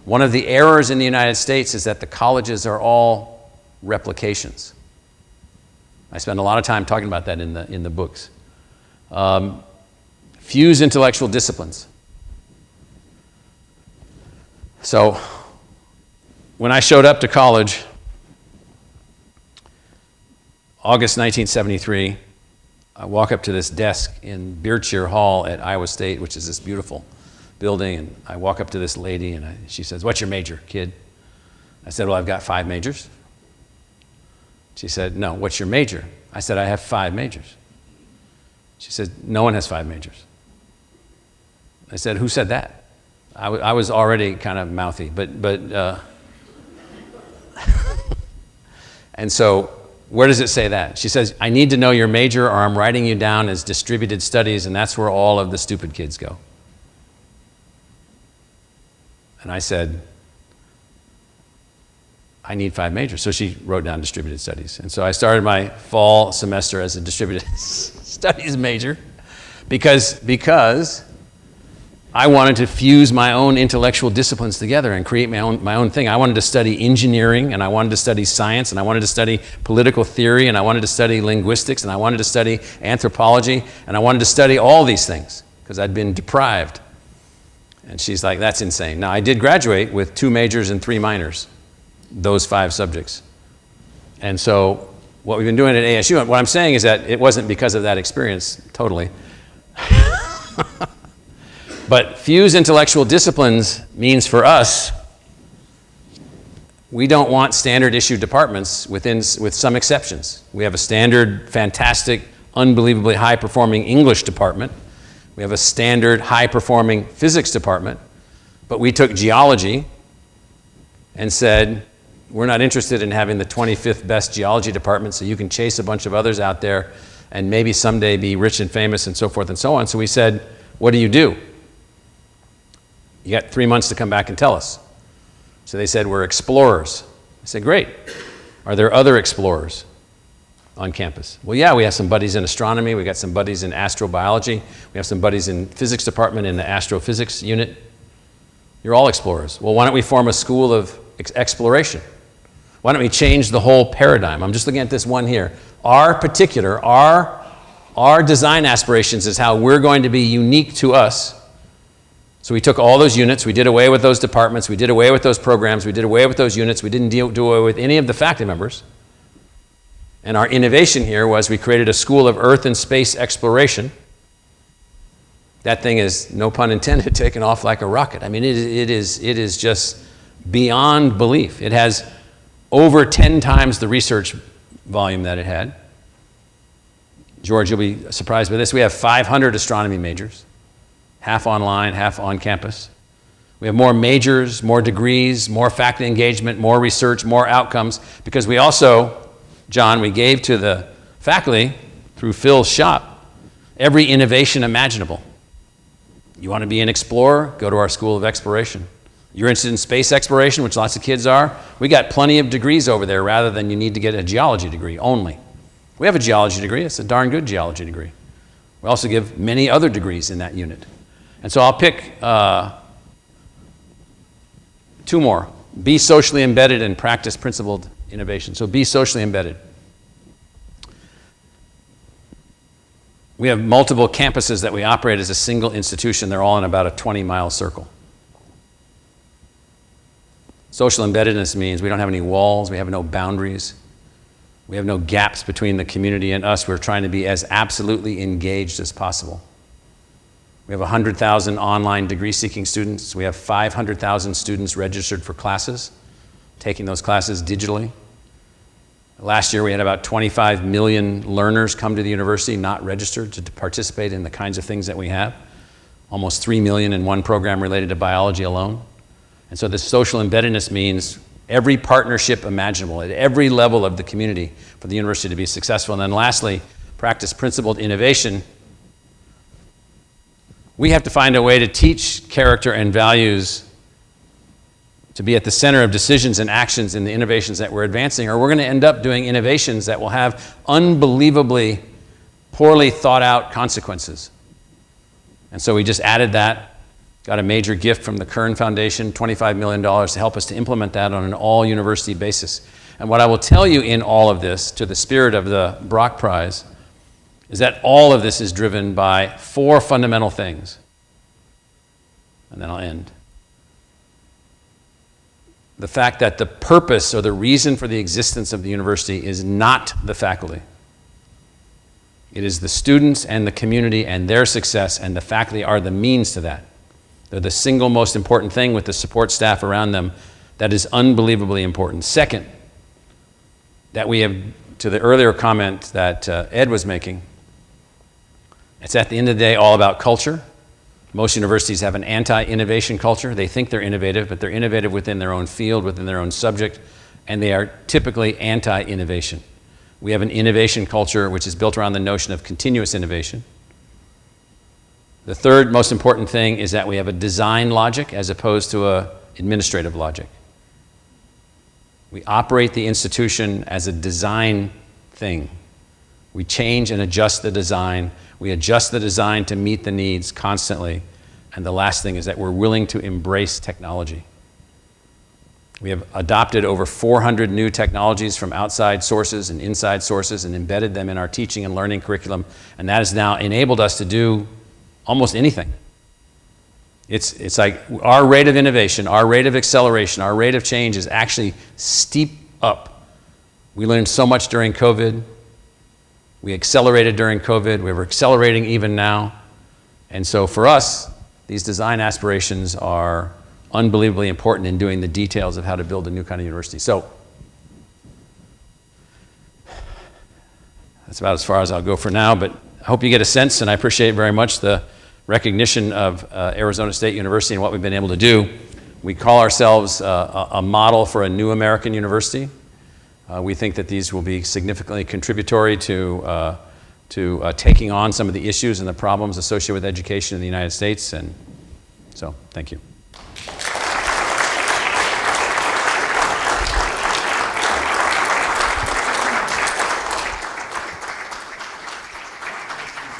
One of the errors in the United States is that the colleges are all replications. I spend a lot of time talking about that in the books. Fuse intellectual disciplines. So when I showed up to college, August 1973, I walk up to this desk in Beercheer Hall at Iowa State, which is this beautiful building, and I walk up to this lady, and she says, "What's your major, kid?" I said, "Well, I've got 5 majors." She said, "No, what's your major?" I said, "I have 5 majors." She said, "No one has 5 majors." I said, "Who said that?" I was already kind of mouthy, but and so where does it say that? She says, "I need to know your major, or I'm writing you down as distributed studies, and that's where all of the stupid kids go." And I said, "I need 5 majors." So she wrote down distributed studies. And so I started my fall semester as a distributed studies major because I wanted to fuse my own intellectual disciplines together and create my own thing. I wanted to study engineering, and I wanted to study science, and I wanted to study political theory, and I wanted to study linguistics, and I wanted to study anthropology, and I wanted to study all these things because I'd been deprived. And she's like, "That's insane." Now, I did graduate with 2 majors and 3 minors, those 5 subjects. And so what we've been doing at ASU. And what I'm saying is that it wasn't because of that experience, totally. But fuse intellectual disciplines means for us, we don't want standard issue departments with some exceptions. We have a standard, fantastic, unbelievably high-performing English department. We have a standard, high-performing physics department. But we took geology and said, we're not interested in having the 25th best geology department, so you can chase a bunch of others out there and maybe someday be rich and famous and so forth and so on. So we said, what do? You got 3 months to come back and tell us. So they said, we're explorers. I said, great. Are there other explorers on campus? Well, yeah, we have some buddies in astronomy. We got some buddies in astrobiology. We have some buddies in physics department in the astrophysics unit. You're all explorers. Well, why don't we form a school of exploration? Why don't we change the whole paradigm? I'm just looking at this one here. Our design aspirations is how we're going to be unique to us. So we took all those units, we did away with those departments, we did away with those programs, we did away with those units, we didn't do away with any of the faculty members. And our innovation here was we created a school of Earth and space exploration. That thing is, no pun intended, taken off like a rocket. I mean, it is just beyond belief. It has over 10 times the research volume that it had. George, you'll be surprised by this. We have 500 astronomy majors, half online, half on campus. We have more majors, more degrees, more faculty engagement, more research, more outcomes, because we also, John, we gave to the faculty, through Phil's shop, every innovation imaginable. You want to be an explorer? Go to our School of Exploration. You're interested in space exploration, which lots of kids are? We got plenty of degrees over there rather than you need to get a geology degree only. We have a geology degree. It's a darn good geology degree. We also give many other degrees in that unit. And so I'll pick 2 more. Be socially embedded and practice principled innovation. So be socially embedded. We have multiple campuses that we operate as a single institution. They're all in about a 20-mile circle. Social embeddedness means we don't have any walls, we have no boundaries, we have no gaps between the community and us. We're trying to be as absolutely engaged as possible. We have 100,000 online degree-seeking students. We have 500,000 students registered for classes, taking those classes digitally. Last year we had about 25 million learners come to the university not registered to participate in the kinds of things that we have. Almost 3 million in one program related to biology alone. And so this social embeddedness means every partnership imaginable at every level of the community for the university to be successful. And then lastly, practice principled innovation. We have to find a way to teach character and values to be at the center of decisions and actions in the innovations that we're advancing, or we're going to end up doing innovations that will have unbelievably poorly thought out consequences. And so we just added that. Got a major gift from the Kern Foundation, $25 million to help us to implement that on an all-university basis. And what I will tell you in all of this, to the spirit of the Brock Prize, is that all of this is driven by 4 fundamental things. And then I'll end. The fact that the purpose or the reason for the existence of the university is not the faculty. It is the students and the community and their success, and the faculty are the means to that. They're the single most important thing with the support staff around them that is unbelievably important. Second, that we have, to the earlier comment that Ed was making, it's at the end of the day all about culture. Most universities have an anti-innovation culture. They think they're innovative, but they're innovative within their own field, within their own subject, and they are typically anti-innovation. We have an innovation culture which is built around the notion of continuous innovation. The third most important thing is that we have a design logic as opposed to an administrative logic. We operate the institution as a design thing. We change and adjust the design. We adjust the design to meet the needs constantly. And the last thing is that we're willing to embrace technology. We have adopted over 400 new technologies from outside sources and inside sources and embedded them in our teaching and learning curriculum. And that has now enabled us to do almost anything. It's like our rate of innovation, our rate of acceleration, our rate of change is actually steep up We learned so much during COVID. We accelerated during COVID. We're accelerating even now. And so for us, these design aspirations are unbelievably important in doing the details of how to build a new kind of university. So that's about as far as I'll go for now, but I hope you get a sense, and I appreciate very much the recognition of Arizona State University and what we've been able to do. We call ourselves a model for a new American university. We think that these will be significantly contributory to taking on some of the issues and the problems associated with education in the United States. And so, thank you.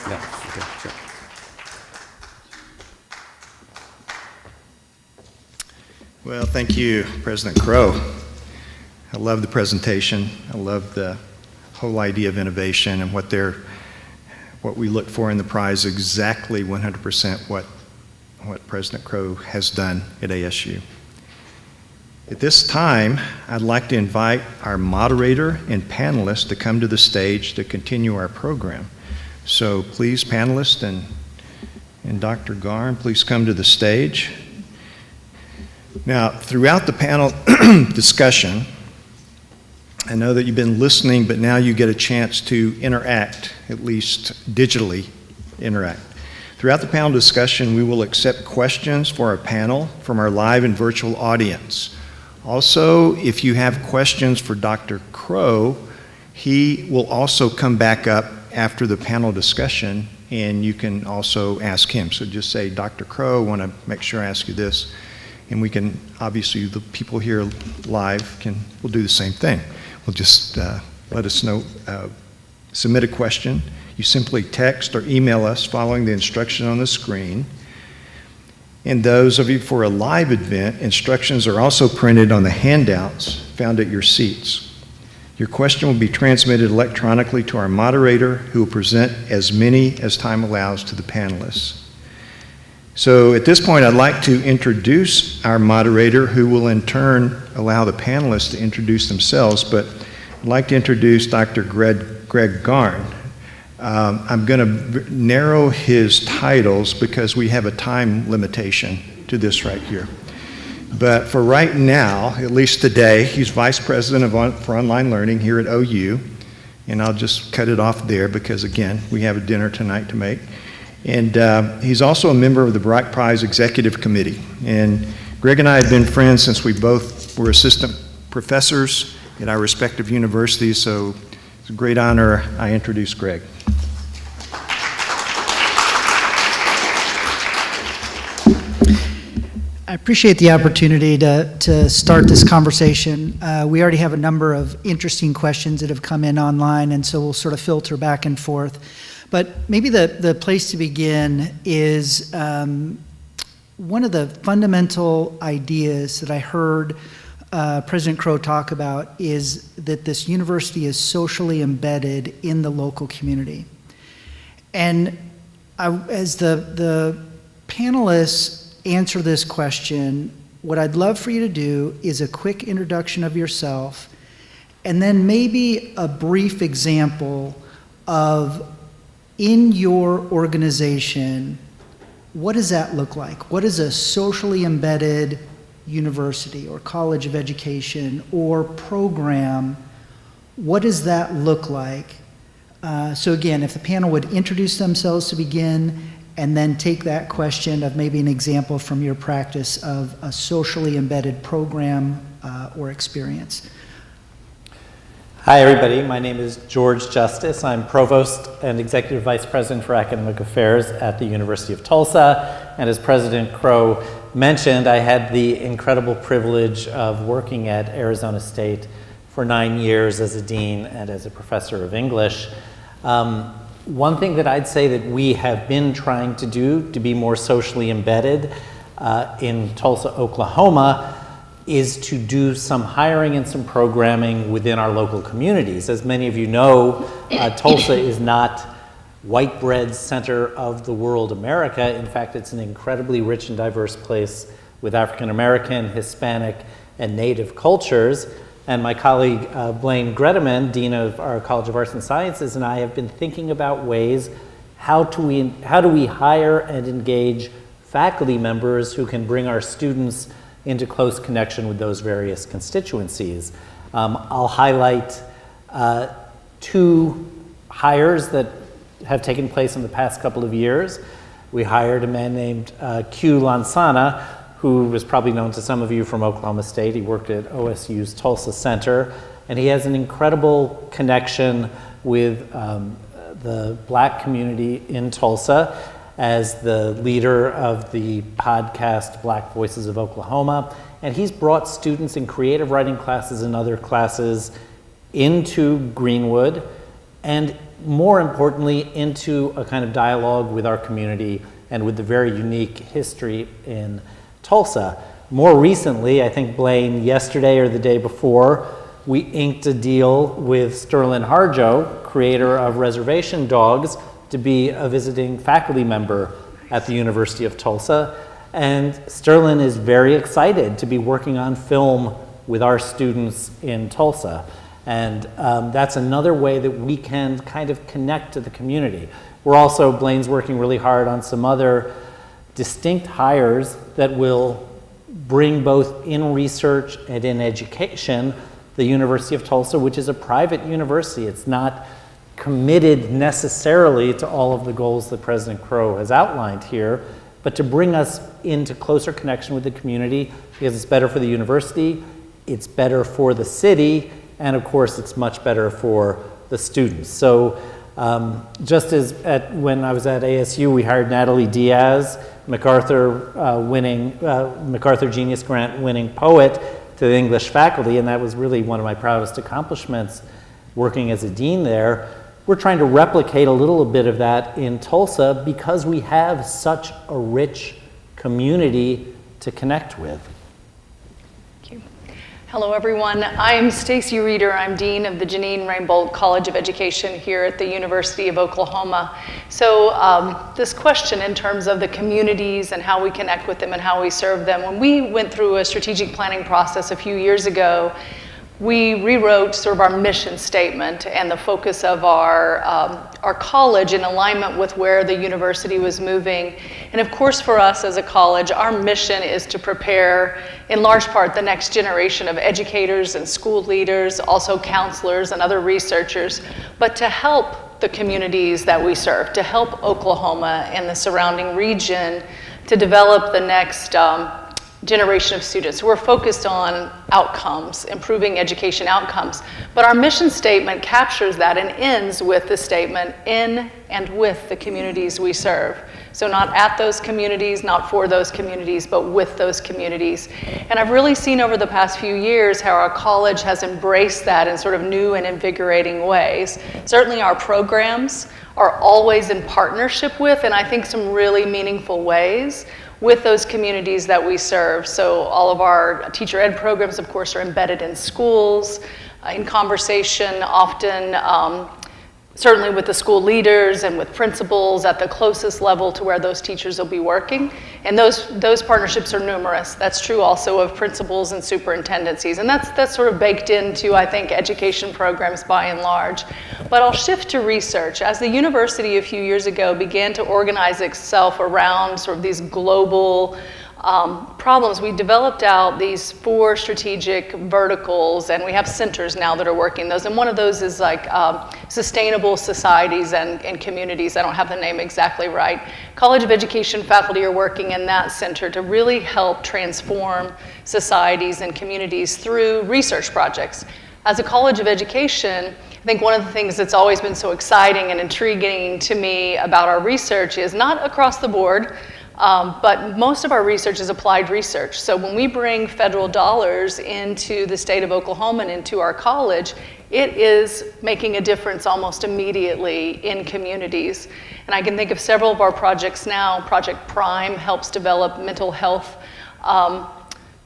Yeah, okay, sure. Well, thank you, President Crow. I love the presentation. I love the whole idea of innovation and what we look for in the prize, exactly 100% what President Crow has done at ASU. At this time, I'd like to invite our moderator and panelists to come to the stage to continue our program. So please, panelists and Dr. Garn, please come to the stage. Now, throughout the panel discussion, I know that you've been listening, but now you get a chance to interact, at least digitally interact. Throughout the panel discussion, we will accept questions for our panel from our live and virtual audience. Also, if you have questions for Dr. Crow, he will also come back up after the panel discussion, and you can also ask him. So just say, Dr. Crow, I want to make sure I ask you this. And we can, obviously, the people here live will do the same thing. We'll just let us know, submit a question. You simply text or email us following the instruction on the screen. And those of you for a live event, instructions are also printed on the handouts found at your seats. Your question will be transmitted electronically to our moderator, who will present as many as time allows to the panelists. So at this point, I'd like to introduce our moderator, who will in turn allow the panelists to introduce themselves, but I'd like to introduce Dr. Greg Garn. I'm going to narrow his titles because we have a time limitation to this right here. But for right now, at least today, he's Vice President for Online Learning here at OU, and I'll just cut it off there because, again, we have a dinner tonight to make. And he's also a member of the Brock Prize Executive Committee. And Greg and I have been friends since we both were assistant professors at our respective universities, so it's a great honor I introduce Greg. I appreciate the opportunity to start this conversation. We already have a number of interesting questions that have come in online, and so we'll sort of filter back and forth. But maybe the place to begin is one of the fundamental ideas that I heard President Crow talk about is that this university is socially embedded in the local community. And as the panelists answer this question, what I'd love for you to do is a quick introduction of yourself, and then maybe a brief example of, in your organization, what does that look like? What is a socially embedded university or college of education or program? What does that look like? So again, if the panel would introduce themselves to begin, and then take that question of maybe an example from your practice of a socially embedded program or experience. Hi everybody, my name is George Justice. I'm Provost and Executive Vice President for Academic Affairs at the University of Tulsa. And as President Crow mentioned, I had the incredible privilege of working at Arizona State for 9 years as a dean and as a professor of English. One thing that I'd say that we have been trying to do to be more socially embedded in Tulsa, Oklahoma, is to do some hiring and some programming within our local communities. As many of you know, Tulsa is not white bread center of the world America. In fact, it's an incredibly rich and diverse place with African American, Hispanic, and Native cultures. And my colleague Blaine Gredeman, Dean of our College of Arts and Sciences, and I have been thinking about ways how do we hire and engage faculty members who can bring our students into close connection with those various constituencies. I'll highlight 2 hires that have taken place in the past couple of years. We hired a man named Q Lansana, who was probably known to some of you from Oklahoma State. He worked at OSU's Tulsa Center, and he has an incredible connection with the Black community in Tulsa as the leader of the podcast Black Voices of Oklahoma. And he's brought students in creative writing classes and other classes into Greenwood, and more importantly, into a kind of dialogue with our community and with the very unique history in Tulsa. More recently, I think Blaine, yesterday or the day before, we inked a deal with Sterling Harjo, creator of Reservation Dogs, to be a visiting faculty member at the University of Tulsa. And Sterling is very excited to be working on film with our students in Tulsa. And that's another way that we can kind of connect to the community. We're also, Blaine's working really hard on some other distinct hires that will bring both in research and in education the University of Tulsa, which is a private university. It's not committed necessarily to all of the goals that President Crow has outlined here, but to bring us into closer connection with the community, because it's better for the university, it's better for the city, and of course it's much better for the students. So just as when I was at ASU, we hired Natalie Diaz, MacArthur Genius Grant winning poet, to the English faculty, and that was really one of my proudest accomplishments working as a dean there. We're trying to replicate a little bit of that in Tulsa because we have such a rich community to connect with. Thank you. Hello, everyone. I'm Stacy Reeder. I'm Dean of the Janine Rainbolt College of Education here at the University of Oklahoma. So this question in terms of the communities and how we connect with them and how we serve them, when we went through a strategic planning process a few years ago, we rewrote sort of our mission statement and the focus of our college in alignment with where the university was moving. And of course, for us as a college, our mission is to prepare, in large part, the next generation of educators and school leaders, also counselors and other researchers, but to help the communities that we serve, to help Oklahoma and the surrounding region to develop the next generation of students. We're focused on outcomes, improving education outcomes. But our mission statement captures that and ends with the statement, in and with the communities we serve. So not at those communities, not for those communities, but with those communities. And I've really seen over the past few years how our college has embraced that in sort of new and invigorating ways. Certainly our programs are always in partnership with, and I think some really meaningful ways, with those communities that we serve. So all of our teacher ed programs, of course, are embedded in schools, in conversation often, certainly with the school leaders and with principals at the closest level to where those teachers will be working. And those partnerships are numerous. That's true also of principals and superintendencies. And that's sort of baked into, I think, education programs by and large. But I'll shift to research. As the university a few years ago began to organize itself around sort of these global problems, we developed out these 4 strategic verticals, and we have centers now that are working those. And one of those is like sustainable societies and communities. I don't have the name exactly right. College of Education faculty are working in that center to really help transform societies and communities through research projects. As a College of Education, I think one of the things that's always been so exciting and intriguing to me about our research is not across the board, but most of our research is applied research. So when we bring federal dollars into the state of Oklahoma and into our college, it is making a difference almost immediately in communities. And I can think of several of our projects now. Project Prime helps develop mental health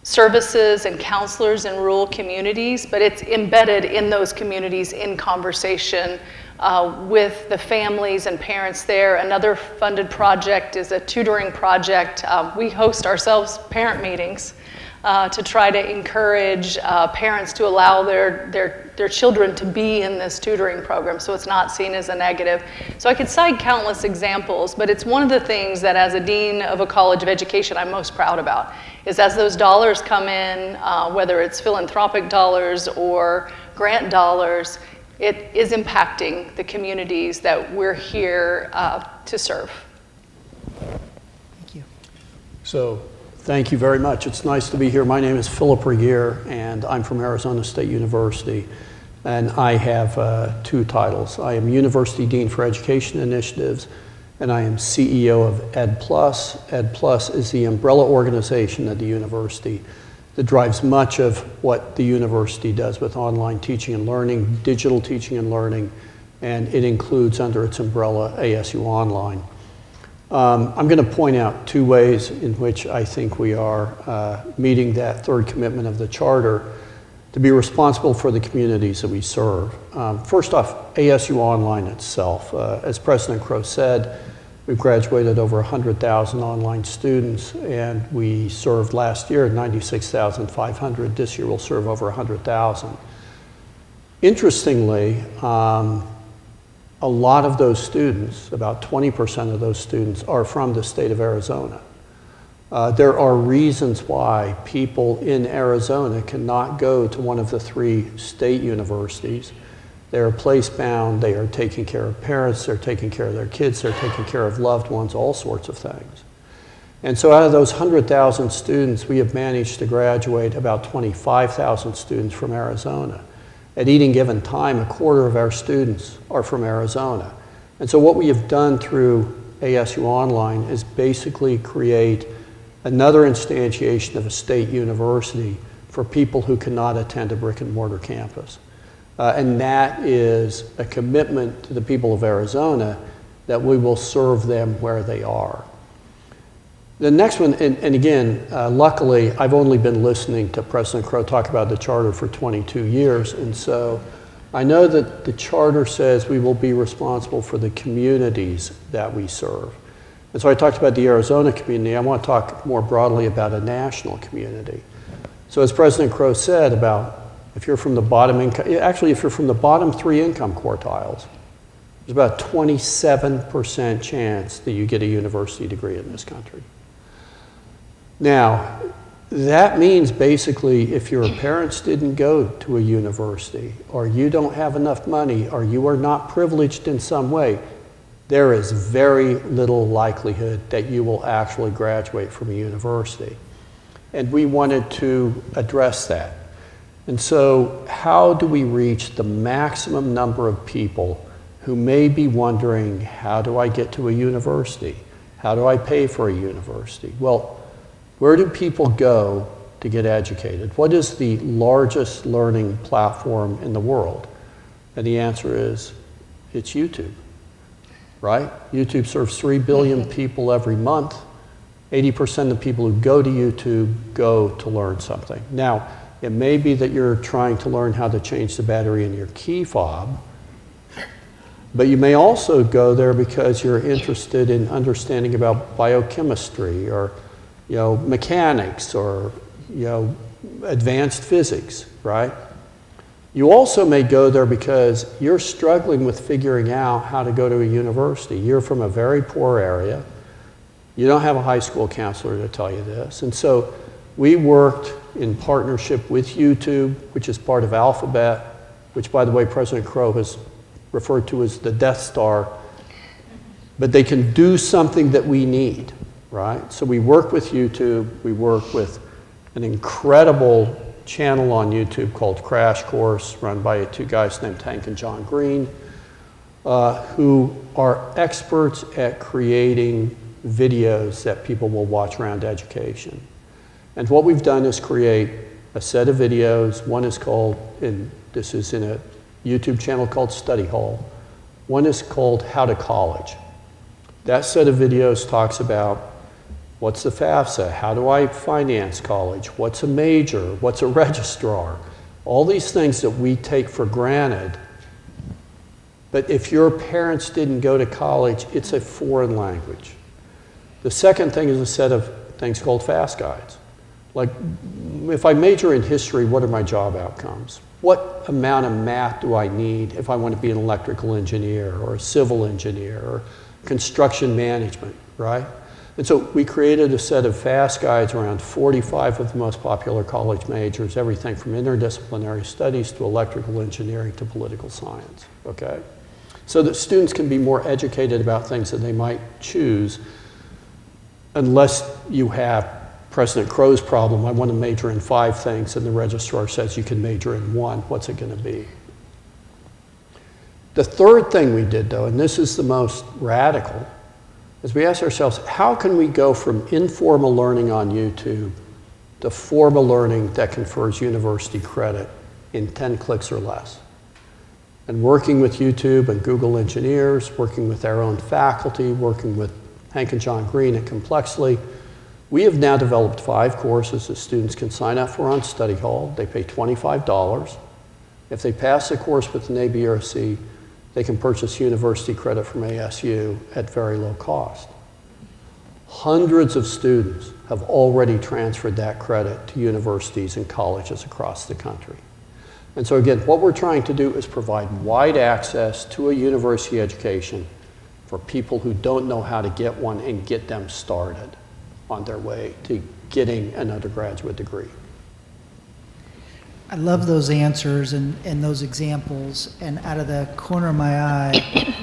services and counselors in rural communities, but it's embedded in those communities in conversation with the families and parents there. Another funded project is a tutoring project. We host ourselves parent meetings to try to encourage parents to allow their children to be in this tutoring program so it's not seen as a negative. So I could cite countless examples, but it's one of the things that as a dean of a college of education I'm most proud about, is as those dollars come in, whether it's philanthropic dollars or grant dollars, it is impacting the communities that we're here to serve. Thank you. So, thank you very much. It's nice to be here. My name is Philip Regier, and I'm from Arizona State University. And I have 2 titles. I am University Dean for Education Initiatives, and I am CEO of EdPlus. EdPlus is the umbrella organization at the university that drives much of what the university does with online teaching and learning, digital teaching and learning, and it includes under its umbrella ASU Online. I'm going to point out 2 ways in which I think we are meeting that 3rd commitment of the Charter to be responsible for the communities that we serve. First off, ASU Online itself. As President Crow said, we've graduated over 100,000 online students, and we served last year 96,500. This year we'll serve over 100,000. Interestingly, a lot of those students, about 20% of those students, are from the state of Arizona. There are reasons why people in Arizona cannot go to one of the 3 state universities. They are place-bound, they are taking care of parents, they're taking care of their kids, they're taking care of loved ones, all sorts of things. And so out of those 100,000 students, we have managed to graduate about 25,000 students from Arizona. At any given time, 1/4 of our students are from Arizona. And so what we have done through ASU Online is basically create another instantiation of a state university for people who cannot attend a brick and mortar campus. And that is a commitment to the people of Arizona that we will serve them where they are. The next one, and again, luckily, I've only been listening to President Crow talk about the Charter for 22 years, and so I know that the Charter says we will be responsible for the communities that we serve. And so I talked about the Arizona community. I want to talk more broadly about a national community. So as President Crow said about if you're from the bottom income, actually if you're from the bottom 3 income quartiles, there's about a 27% chance that you get a university degree in this country. Now, that means basically if your parents didn't go to a university, or you don't have enough money, or you are not privileged in some way, there is very little likelihood that you will actually graduate from a university. And we wanted to address that. And so how do we reach the maximum number of people who may be wondering, how do I get to a university? How do I pay for a university? Well, where do people go to get educated? What is the largest learning platform in the world? And the answer is, it's YouTube, right? YouTube serves 3 billion people every month. 80% of the people who go to YouTube go to learn something. Now, it may be that you're trying to learn how to change the battery in your key fob, but you may also go there because you're interested in understanding about biochemistry or mechanics or advanced physics, right? You also may go there because you're struggling with figuring out how to go to a university. You're from a very poor area. You don't have a high school counselor to tell you this. And so we worked in partnership with YouTube, which is part of Alphabet, which, by the way, President Crow has referred to as the Death Star. But they can do something that we need, right? So we work with YouTube. We work with an incredible channel on YouTube called Crash Course, run by 2 guys named Hank and John Green, who are experts at creating videos that people will watch around education. And what we've done is create a set of videos. One is called, and this is in a YouTube channel called Study Hall. One is called How to College. That set of videos talks about what's the FAFSA, how do I finance college, what's a major, what's a registrar, all these things that we take for granted. But if your parents didn't go to college, it's a foreign language. The second thing is a set of things called FAST guides. Like, if I major in history, what are my job outcomes? What amount of math do I need if I want to be an electrical engineer or a civil engineer or construction management, right? And so we created a set of FAST guides around 45 of the most popular college majors, everything from interdisciplinary studies to electrical engineering to political science, okay? So that students can be more educated about things that they might choose, unless you have President Crow's problem. I want to major in 5 things, and the registrar says you can major in 1. What's it going to be? The third thing we did, though, and this is the most radical, is we asked ourselves, how can we go from informal learning on YouTube to formal learning that confers university credit in 10 clicks or less? And working with YouTube and Google engineers, working with our own faculty, working with Hank and John Green at Complexly, we have now developed 5 courses that students can sign up for on Study Hall. They pay $25. If they pass the course with an A, B, or a C, they can purchase university credit from ASU at very low cost. Hundreds of students have already transferred that credit to universities and colleges across the country. And so again, what we're trying to do is provide wide access to a university education for people who don't know how to get one and get them started on their way to getting an undergraduate degree. I love those answers and those examples, and out of the corner of my eye,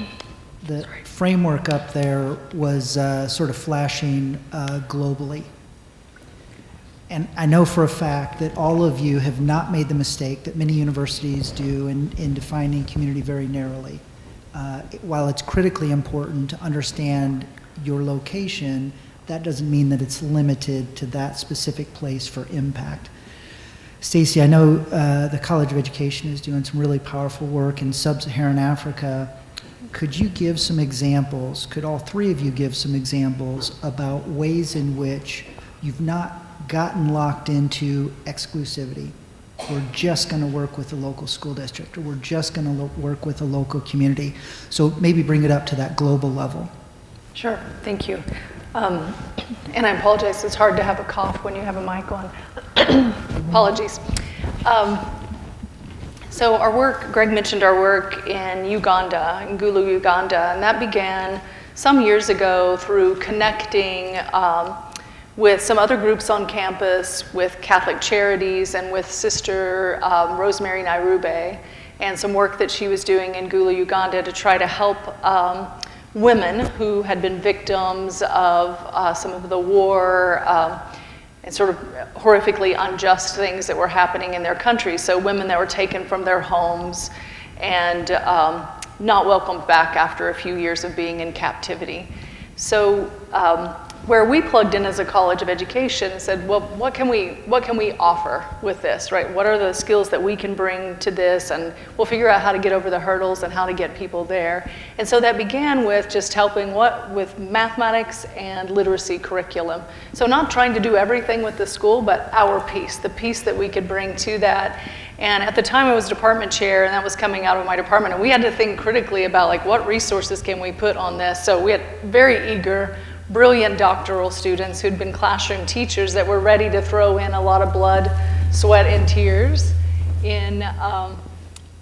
the framework up there was sort of flashing globally. And I know for a fact that all of you have not made the mistake that many universities do in defining community very narrowly. While it's critically important to understand your location, that doesn't mean that it's limited to that specific place for impact. Stacy, I know the College of Education is doing some really powerful work in sub-Saharan Africa. Could you give some examples, could all 3 of you give some examples about ways in which you've not gotten locked into exclusivity? We're just going to work with the local school district, or we're just going to work with a local community. So maybe bring it up to that global level. Sure, thank you. And I apologize, it's hard to have a cough when you have a mic on. Apologies. So our work, Greg mentioned our work in Uganda, in Ngulu, Uganda, and that began some years ago through connecting with some other groups on campus, with Catholic Charities, and with Sister Rosemary Nairube, and some work that she was doing in Ngulu, Uganda to try to help women who had been victims of some of the war and sort of horrifically unjust things that were happening in their country. So women that were taken from their homes and not welcomed back after a few years of being in captivity. So where we plugged in as a college of education said, well, what can we offer with this, right? What are the skills that we can bring to this? And we'll figure out how to get over the hurdles and how to get people there. And so that began with just helping with mathematics and literacy curriculum. So not trying to do everything with the school, but our piece, the piece that we could bring to that. And at the time I was department chair, and that was coming out of my department, and we had to think critically about like what resources can we put on this. So we had very eager, brilliant doctoral students who'd been classroom teachers that were ready to throw in a lot of blood, sweat, and tears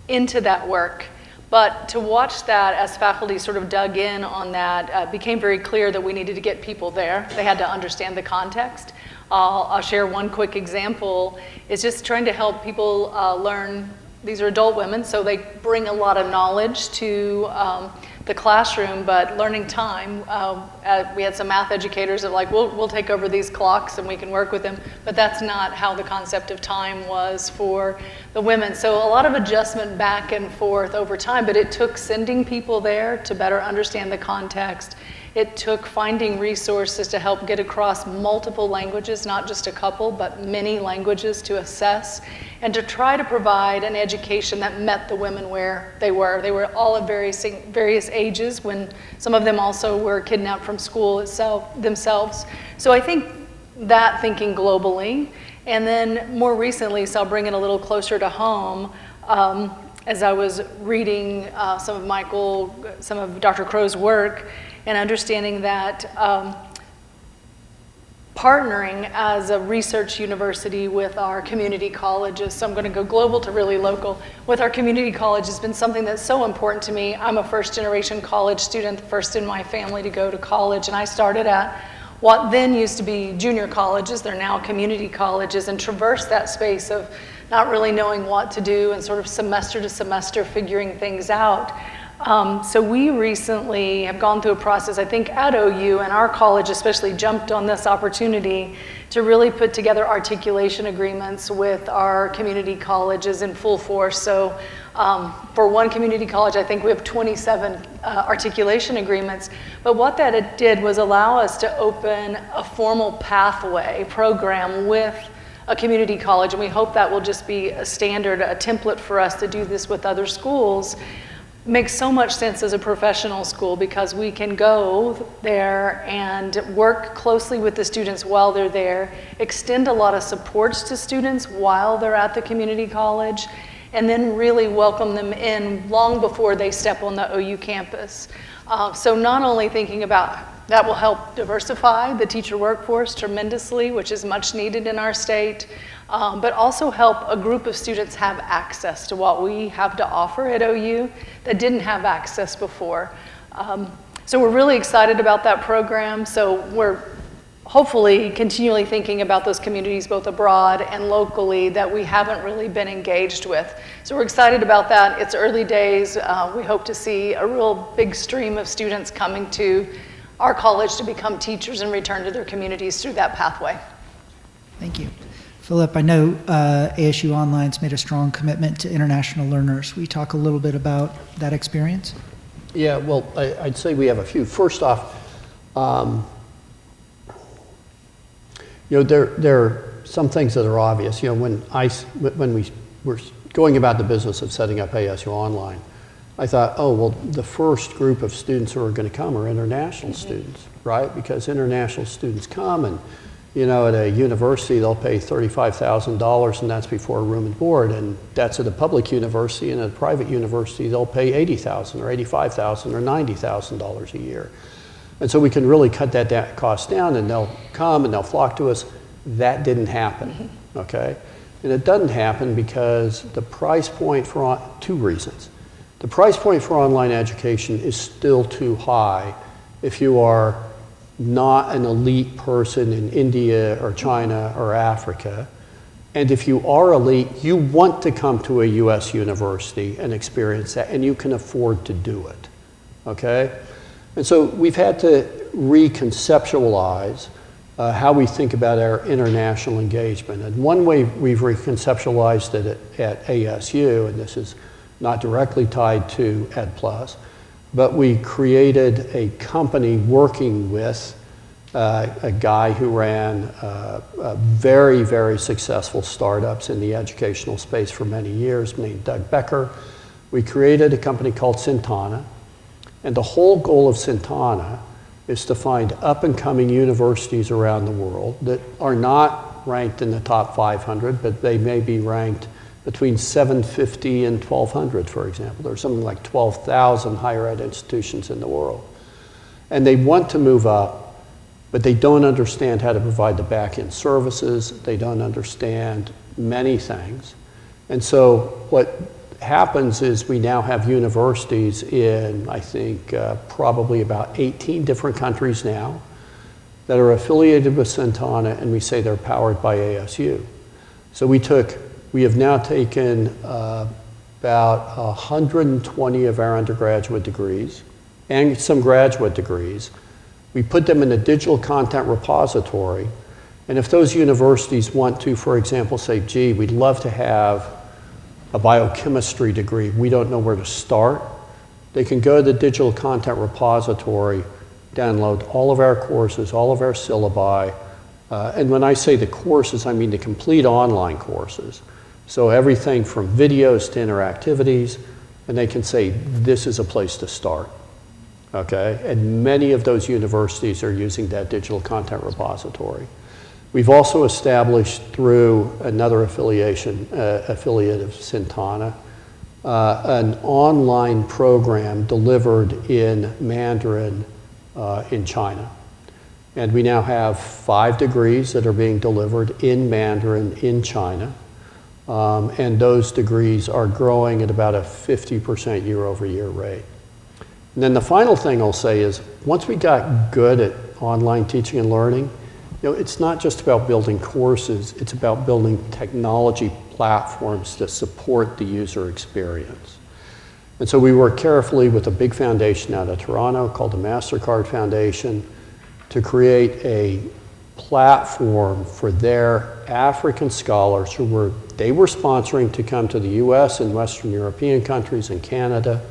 into that work. But to watch that as faculty sort of dug in on that, became very clear that we needed to get people there. They had to understand the context. I'll share one quick example. It's just trying to help people learn. These are adult women, so they bring a lot of knowledge to the classroom, but learning time. We had some math educators that were like, we'll take over these clocks and we can work with them, but that's not how the concept of time was for the women. So a lot of adjustment back and forth over time, but it took sending people there to better understand the context. It took finding resources to help get across multiple languages, not just a couple, but many languages to assess, and to try to provide an education that met the women where they were. They were all at various ages, when some of them also were kidnapped from school themselves. So I think that thinking globally, and then more recently, so I'll bring it a little closer to home, as I was reading some of Dr. Crow's work, and understanding that partnering as a research university with our community colleges, so I'm going to go global to really local, with our community college has been something that's so important to me. I'm a first-generation college student, the first in my family to go to college, and I started at what then used to be junior colleges. They're now community colleges, and traversed that space of not really knowing what to do and sort of semester to semester figuring things out. So we recently have gone through a process, I think at OU, and our college especially jumped on this opportunity to really put together articulation agreements with our community colleges in full force. So for one community college, I think we have 27 articulation agreements. But what that it did was allow us to open a formal pathway program with a community college, and we hope that will just be a standard, a template for us to do this with other schools. Makes so much sense as a professional school because we can go there and work closely with the students while they're there, extend a lot of supports to students while they're at the community college, and then really welcome them in long before they step on the OU campus. So not only thinking about that will help diversify the teacher workforce tremendously, which is much needed in our state, but also help a group of students have access to what we have to offer at OU that didn't have access before. So we're really excited about that program. So we're hopefully continually thinking about those communities both abroad and locally that we haven't really been engaged with. So we're excited about that. It's early days. We hope to see a real big stream of students coming to our college to become teachers and return to their communities through that pathway. Thank you. Philip, I know ASU Online's made a strong commitment to international learners. Will you talk a little bit about that experience? Yeah, well, I'd say we have a few. First off, there are some things that are obvious. When we were going about the business of setting up ASU Online, I thought, oh, well, the first group of students who are going to come are international students, right? Because international students come and, at a university, they'll pay $35,000 and that's before room and board. And that's at a public university, and at a private university, they'll pay $80,000 or $85,000 or $90,000 a year. And so we can really cut that cost down, and they'll come and they'll flock to us. That didn't happen, okay? And it doesn't happen because the price point for two reasons. The price point for online education is still too high if you are not an elite person in India or China or Africa. And if you are elite, you want to come to a US university and experience that, and you can afford to do it, okay? And so we've had to reconceptualize how we think about our international engagement. And one way we've reconceptualized it at ASU, and this is not directly tied to EdPlus, but we created a company working with a guy who ran very, very successful startups in the educational space for many years, named Doug Becker. We created a company called Centana, and the whole goal of Centana is to find up-and-coming universities around the world that are not ranked in the top 500, but they may be ranked between 750 and 1,200, for example. There's something like 12,000 higher ed institutions in the world. And they want to move up, but they don't understand how to provide the back-end services. They don't understand many things. And so what happens is we now have universities in, I think, probably about 18 different countries now that are affiliated with Centana, and we say they're powered by ASU. So we have now taken about 120 of our undergraduate degrees and some graduate degrees. We put them in a digital content repository, and if those universities want to, for example, say, gee, we'd love to have a biochemistry degree, we don't know where to start, they can go to the digital content repository, download all of our courses, all of our syllabi, and when I say the courses, I mean the complete online courses. So everything from videos to interactivities, and they can say, this is a place to start, okay? And many of those universities are using that digital content repository. We've also established through another affiliate of Centana, an online program delivered in Mandarin in China. And we now have 5 degrees that are being delivered in Mandarin in China. And those degrees are growing at about a 50% year-over-year rate. And then the final thing I'll say is, once we got good at online teaching and learning, it's not just about building courses, it's about building technology platforms to support the user experience. And so we worked carefully with a big foundation out of Toronto called the MasterCard Foundation to create a platform for their African scholars who they were sponsoring to come to the US and Western European countries and Canada,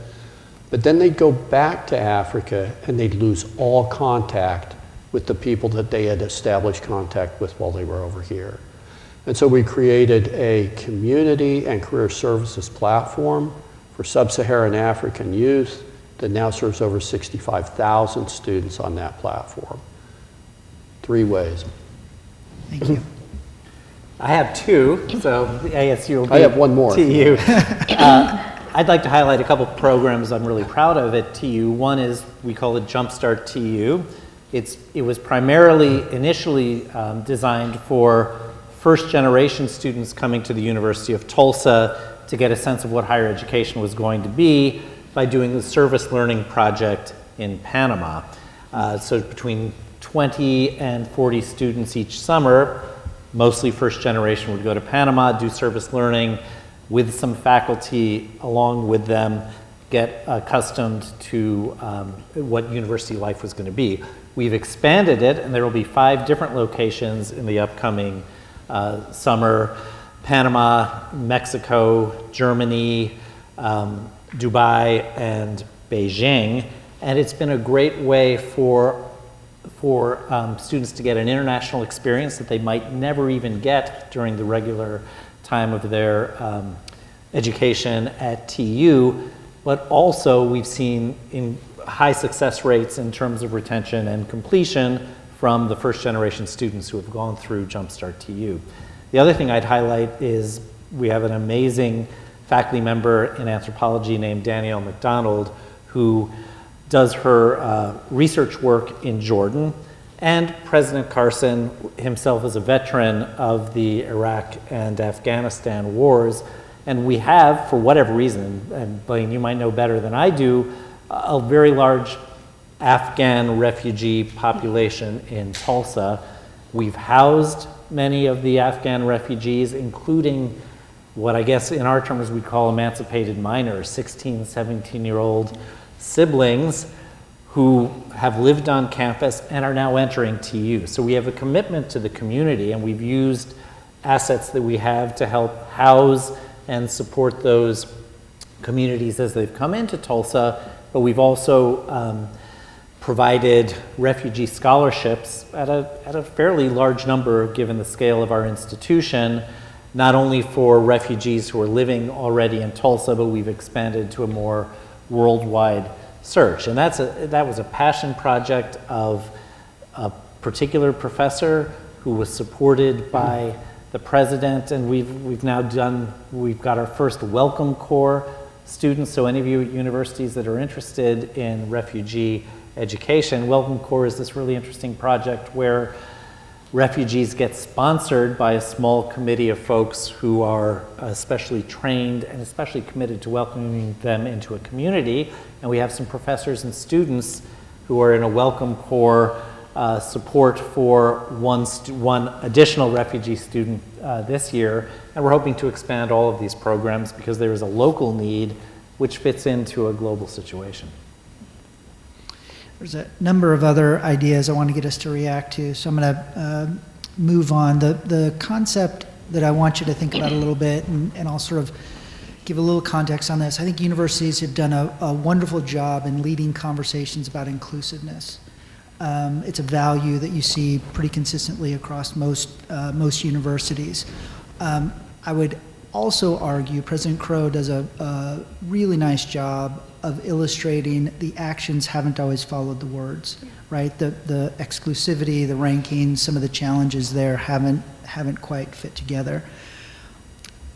but then they'd go back to Africa and they'd lose all contact with the people that they had established contact with while they were over here. And so we created a community and career services platform for sub-Saharan African youth that now serves over 65,000 students on that platform. 3 ways. Thank you. I have 2, so ASU will be I have 1 more. TU. I'd like to highlight a couple programs I'm really proud of at TU. One is, we call it Jumpstart TU. It was primarily initially designed for first-generation students coming to the University of Tulsa to get a sense of what higher education was going to be by doing the service learning project in Panama. So between 20 and 40 students each summer, mostly first generation, would go to Panama, do service learning with some faculty along with them, get accustomed to what university life was going to be. We've expanded it, and there will be 5 different locations in the upcoming summer: Panama, Mexico, Germany, Dubai, and Beijing. And it's been a great way for students to get an international experience that they might never even get during the regular time of their education at TU. But also we've seen in high success rates in terms of retention and completion from the first generation students who have gone through Jumpstart TU. The other thing I'd highlight is we have an amazing faculty member in anthropology named Danielle McDonald, who does her research work in Jordan. And President Carson himself is a veteran of the Iraq and Afghanistan wars. And we have, for whatever reason, and Blaine, you might know better than I do, a very large Afghan refugee population in Tulsa. We've housed many of the Afghan refugees, including what I guess in our terms we'd call emancipated minors, 16, 17-year-old siblings who have lived on campus and are now entering TU. So we have a commitment to the community, and we've used assets that we have to help house and support those communities as they've come into Tulsa, but we've also provided refugee scholarships at a fairly large number given the scale of our institution, not only for refugees who are living already in Tulsa, but we've expanded to a more worldwide search. And that was a passion project of a particular professor who was supported by the president, and we've got our first Welcome Corps students. So any of you at universities that are interested in refugee education, Welcome Corps is this really interesting project where refugees get sponsored by a small committee of folks who are especially trained and especially committed to welcoming them into a community. And we have some professors and students who are in a Welcome Corps support for one additional refugee student this year. And we're hoping to expand all of these programs because there is a local need which fits into a global situation. There's a number of other ideas I want to get us to react to, so I'm going to move on. The concept that I want you to think about a little bit, and I'll sort of give a little context on this. I think universities have done a wonderful job in leading conversations about inclusiveness. It's a value that you see pretty consistently across most universities. I would also argue President Crow does a really nice job of illustrating the actions haven't always followed the words, right? The exclusivity, the rankings, some of the challenges there haven't quite fit together.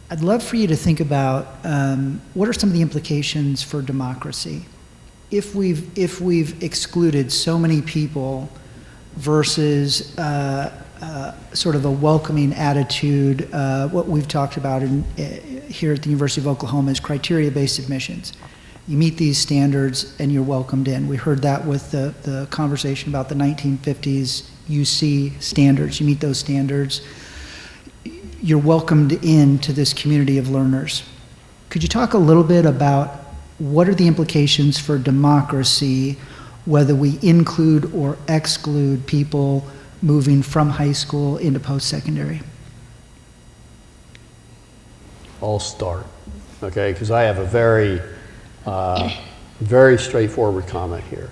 I'd love for you to think about what are some of the implications for democracy if we've excluded so many people versus sort of a welcoming attitude. What we've talked about here at the University of Oklahoma is criteria-based admissions. You meet these standards and you're welcomed in. We heard that with the conversation about the 1950s UC standards. You meet those standards, you're welcomed into this community of learners. Could you talk a little bit about what are the implications for democracy, whether we include or exclude people moving from high school into post-secondary? I'll start, okay, because I have a very, very straightforward comment here.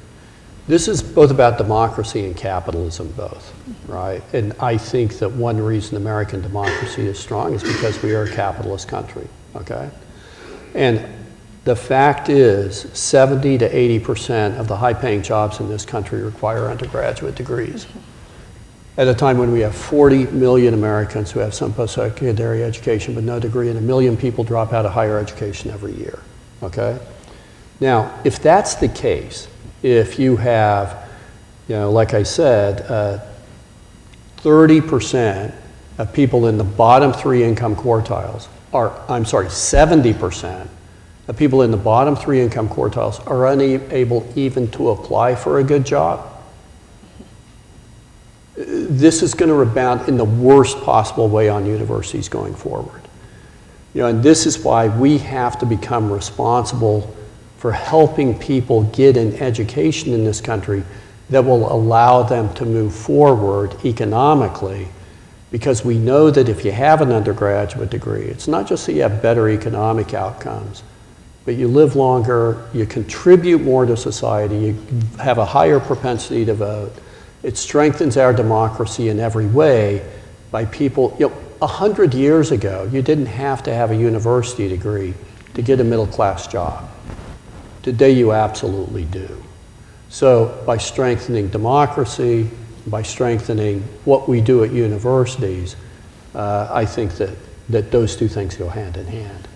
This is both about democracy and capitalism both, right? And I think that one reason American democracy is strong is because we are a capitalist country, okay? And the fact is 70 to 80% of the high-paying jobs in this country require undergraduate degrees. At a time when we have 40 million Americans who have some post-secondary education but no degree, and 1 million people drop out of higher education every year, okay? Now, if that's the case, if you have, you know, like I said, 30% of people in the bottom 3 income quartiles are, 70% of people in the bottom 3 income quartiles are unable even to apply for a good job, this is going to rebound in the worst possible way on universities going forward. You know, and this is why we have to become responsible for helping people get an education in this country that will allow them to move forward economically, because we know that if you have an undergraduate degree, it's not just that you have better economic outcomes, but you live longer, you contribute more to society, you have a higher propensity to vote. It strengthens our democracy in every way by people, you know, 100 years ago, you didn't have to have a university degree to get a middle-class job. Today you absolutely do. So by strengthening democracy, by strengthening what we do at universities, I think that those two things go hand in hand.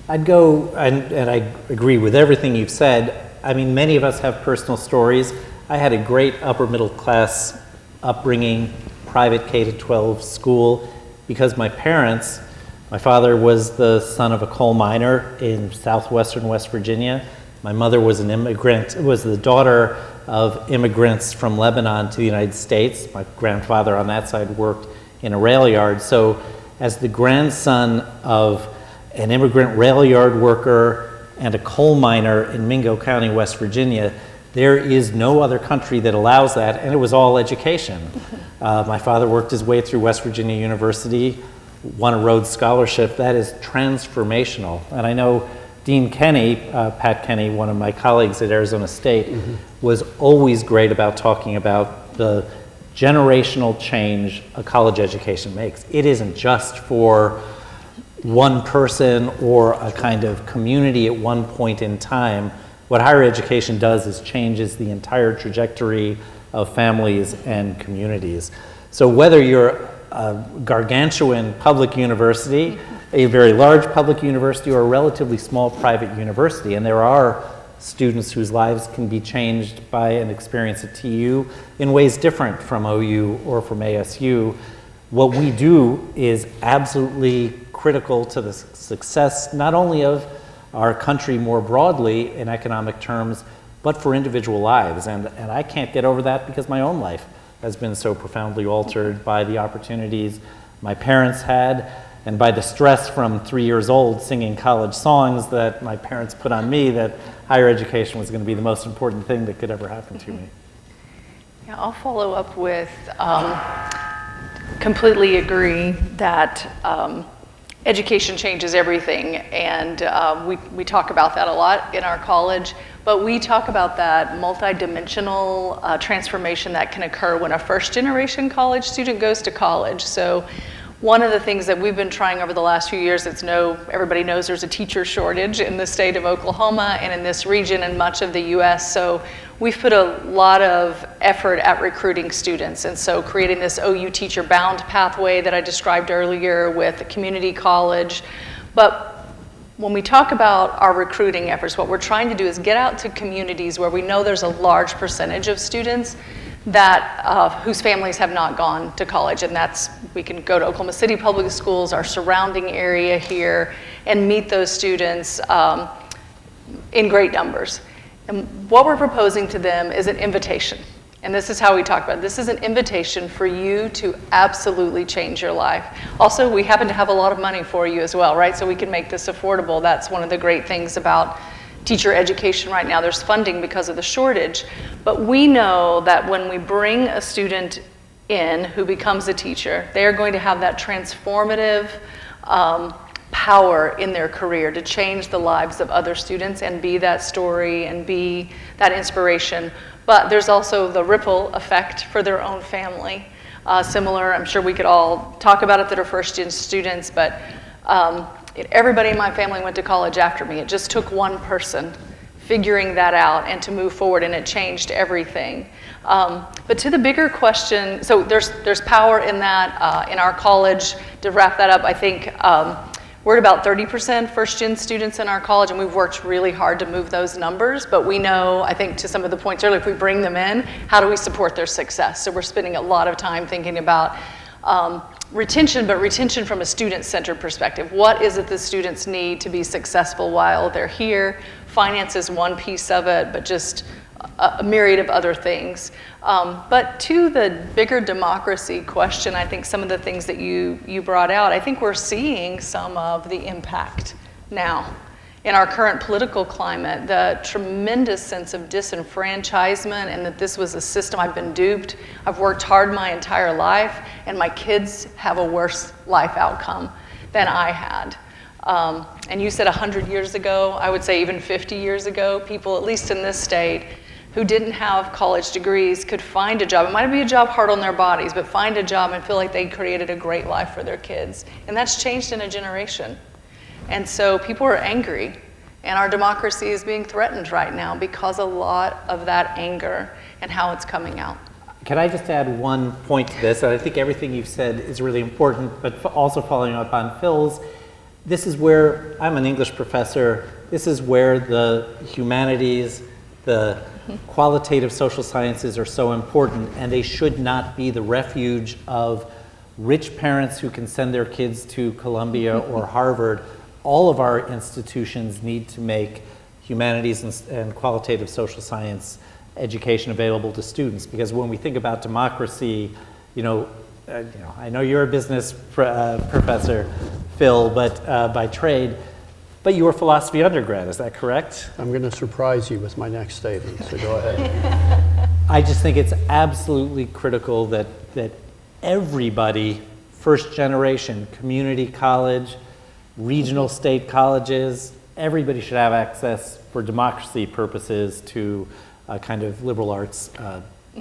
I'd go, and I agree with everything you've said. I mean, many of us have personal stories. I had a great upper middle class upbringing, private K-12 school, because my parents, my father was the son of a coal miner in southwestern West Virginia. My mother was an immigrant, was the daughter of immigrants from Lebanon to the United States. My grandfather on that side worked in a rail yard. So as the grandson of an immigrant rail yard worker and a coal miner in Mingo County, West Virginia, there is no other country that allows that, and it was all education. My father worked his way through West Virginia University, won a Rhodes Scholarship. That is transformational. And I know Dean Kenny, Pat Kenny, one of my colleagues at Arizona State, was always great about talking about the generational change a college education makes. It isn't just for one person or a kind of community at one point in time. What higher education does is changes the entire trajectory of families and communities. So whether you're a gargantuan public university, a very large public university, or a relatively small private university, and there are students whose lives can be changed by an experience at TU in ways different from OU or from ASU, what we do is absolutely critical to the success not only of our country more broadly in economic terms, but for individual lives. And I can't get over that because my own life has been so profoundly altered by the opportunities my parents had and by the stress from 3 years old singing college songs that my parents put on me that higher education was going to be the most important thing that could ever happen to me. Yeah, I'll follow up with completely agree that education changes everything, and we talk about that a lot in our college, but we talk about that multidimensional transformation that can occur when a first-generation college student goes to college. So One of the things that we've been trying over the last few years, everybody knows there's a teacher shortage in the state of Oklahoma and in this region and much of the US. So we've put a lot of effort at recruiting students. And so creating this OU teacher bound pathway that I described earlier with a community college. But when we talk about our recruiting efforts, what we're trying to do is get out to communities where we know there's a large percentage of students that whose families have not gone to college, and we can go to Oklahoma City Public Schools, our surrounding area here, and meet those students in great numbers. And what we're proposing to them is an invitation, and this is how we talk about it. This is an invitation for you to absolutely change your life. Also, we happen to have a lot of money for you as well, right? So we can make this affordable. That's one of the great things about teacher education right now. There's funding because of the shortage, but we know that when we bring a student in who becomes a teacher, they are going to have that transformative power in their career to change the lives of other students and be that story and be that inspiration. But there's also the ripple effect for their own family. Similar, I'm sure we could all talk about it that are first-gen students, but everybody in my family went to college after me. It just took one person figuring that out and to move forward, and it changed everything. But to the bigger question, so there's power in that. In our college, to wrap that up, I think we're at about 30% first-gen students in our college, and we've worked really hard to move those numbers. But we know, I think to some of the points earlier, if we bring them in, how do we support their success? So we're spending a lot of time thinking about retention, but retention from a student-centered perspective. What is it the students need to be successful while they're here? Finance is one piece of it, but just a myriad of other things. But to the bigger democracy question, I think some of the things that you brought out, I think we're seeing some of the impact now. In our current political climate, the tremendous sense of disenfranchisement and that this was a system, I've been duped, I've worked hard my entire life, and my kids have a worse life outcome than I had. And you said 100 years ago, I would say even 50 years ago, people, at least in this state, who didn't have college degrees could find a job. It might be a job hard on their bodies, but find a job and feel like they created a great life for their kids. And that's changed in a generation. And so people are angry, and our democracy is being threatened right now because a lot of that anger and how it's coming out. Can I just add one point to this? I think everything you've said is really important, but also following up on Phil's, this is where, I'm an English professor, this is where the humanities, the qualitative social sciences are so important, and they should not be the refuge of rich parents who can send their kids to Columbia or Harvard. All of our institutions need to make humanities and qualitative social science education available to students, because when we think about democracy, I know you're a business professor, Phil, but by trade, but you were a philosophy undergrad, is that correct? I'm going to surprise you with my next statement, so go ahead. I just think it's absolutely critical that everybody, first generation, community college, regional state colleges, everybody should have access for democracy purposes to kind of liberal arts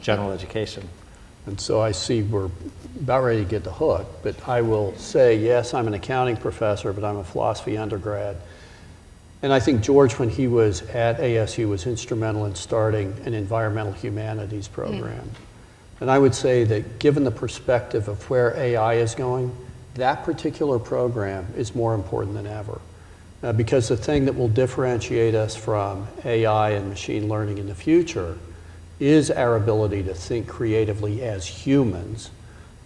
general education. And so I see we're about ready to get the hook, but I will say, yes, I'm an accounting professor, but I'm a philosophy undergrad. And I think George, when he was at ASU, was instrumental in starting an environmental humanities program. And I would say that given the perspective of where AI is going, that particular program is more important than ever. Because the thing that will differentiate us from AI and machine learning in the future is our ability to think creatively as humans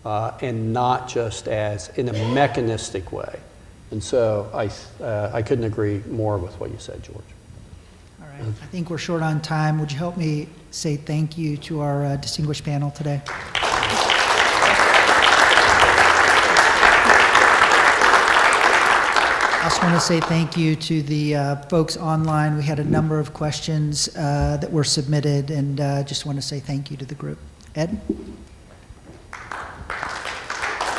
and not just as in a mechanistic way. And so I couldn't agree more with what you said, George. All right, I think we're short on time. Would you help me say thank you to our distinguished panel today? I also want to say thank you to the folks online. We had a number of questions that were submitted, and just want to say thank you to the group. Ed?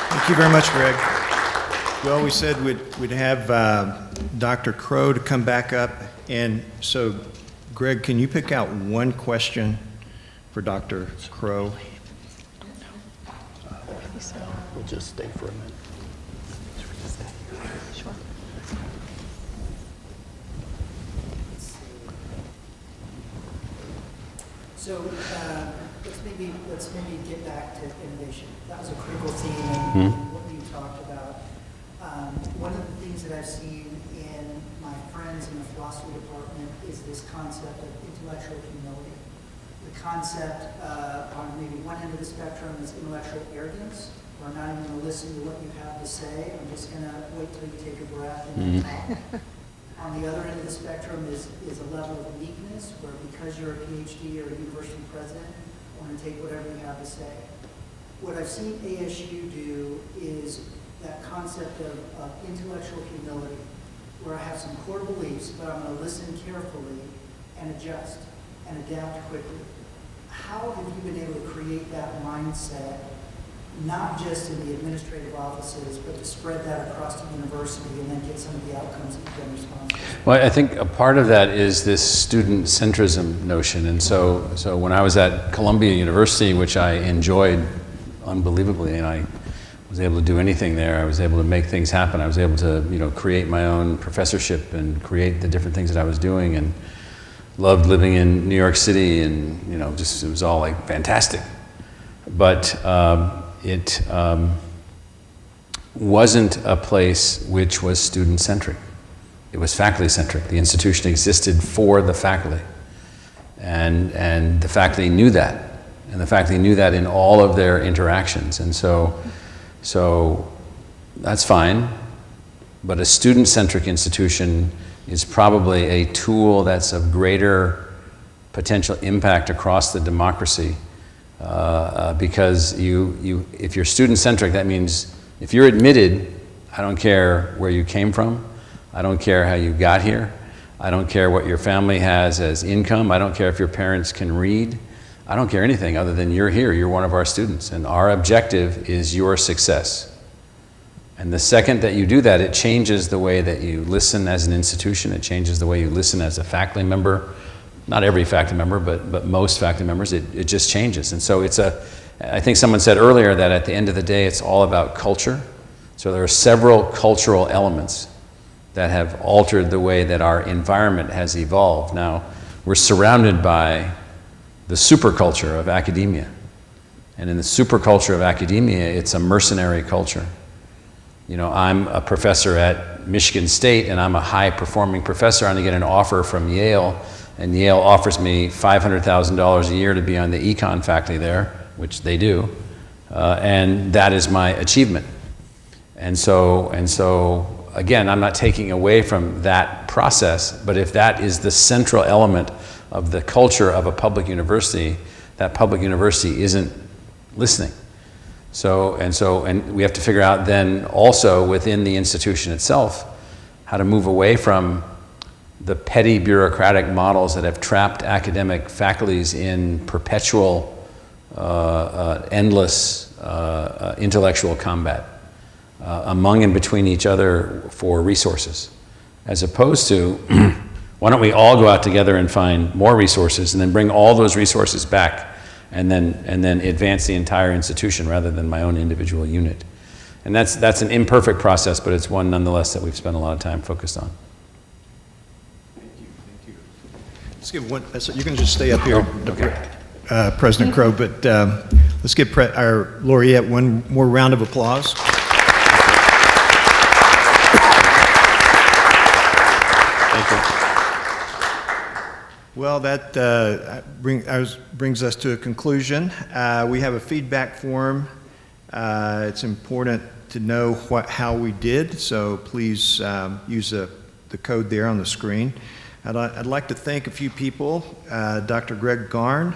Thank you very much, Greg. We always said we'd have Dr. Crow to come back up, and so, Greg, can you pick out one question for Dr. Crow? We'll just stay for a minute. Sure. So let's maybe get back to innovation. That was a critical theme in what you talked about. One of the things that I've seen in my friends in the philosophy department is this concept of intellectual humility. The concept on maybe one end of the spectrum is intellectual arrogance, where I'm not even going to listen to what you have to say. I'm just going to wait till you take a breath and talk. On the other end of the spectrum is a level of weakness, where because you're a PhD or a university president, I'm going to take whatever you have to say. What I've seen ASU do is that concept of intellectual humility, where I have some core beliefs, but I'm going to listen carefully and adjust and adapt quickly. How have you been able to create that mindset, not just in the administrative offices, but to spread that across the university and then get some of the outcomes that you've been responsible for? Well, I think a part of that is this student centrism notion. And so when I was at Columbia University, which I enjoyed unbelievably, and I was able to do anything there, I was able to make things happen. I was able to, create my own professorship and create the different things that I was doing, and loved living in New York City, and, it was all like fantastic. But it wasn't a place which was student-centric. It was faculty-centric. The institution existed for the faculty. And the faculty knew that. And the faculty knew that in all of their interactions. And so that's fine. But a student-centric institution is probably a tool that's of greater potential impact across the democracy. Because if you're student-centric, that means if you're admitted, I don't care where you came from, I don't care how you got here, I don't care what your family has as income, I don't care if your parents can read, I don't care anything other than you're here, you're one of our students, and our objective is your success. And the second that you do that, it changes the way that you listen as an institution, it changes the way you listen as a faculty member. Not every faculty member, but most faculty members, it just changes. And so I think someone said earlier that at the end of the day, it's all about culture. So there are several cultural elements that have altered the way that our environment has evolved. Now, we're surrounded by the superculture of academia. And in the superculture of academia, it's a mercenary culture. I'm a professor at Michigan State, and I'm a high-performing professor. I'm going to get an offer from Yale, and Yale offers me $500,000 a year to be on the econ faculty there, which they do, and that is my achievement. And so again, I'm not taking away from that process, but if that is the central element of the culture of a public university, that public university isn't listening. And we have to figure out then also within the institution itself how to move away from the petty bureaucratic models that have trapped academic faculties in perpetual, endless intellectual combat among and between each other for resources, as opposed to why don't we all go out together and find more resources and then bring all those resources back and then advance the entire institution rather than my own individual unit. And that's an imperfect process, but it's one nonetheless that we've spent a lot of time focused on. Let's give one, so you can just stay up here, Okay. President Crow, but let's give our laureate one more round of applause. Thank you. Well, that brings us to a conclusion. We have a feedback form. It's important to know how we did, so please use the code there on the screen. I'd like to thank a few people, Dr. Greg Garn,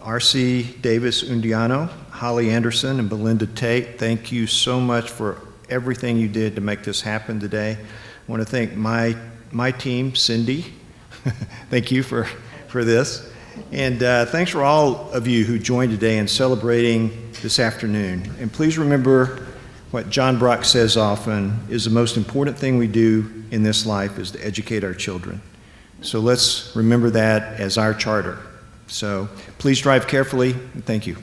R.C. Davis Undiano, Holly Anderson, and Belinda Tate. Thank you so much for everything you did to make this happen today. I want to thank my team, Cindy. Thank you for this. And thanks for all of you who joined today in celebrating this afternoon. And please remember what John Brock says often is the most important thing we do in this life is to educate our children. So let's remember that as our charter. So please drive carefully, and thank you.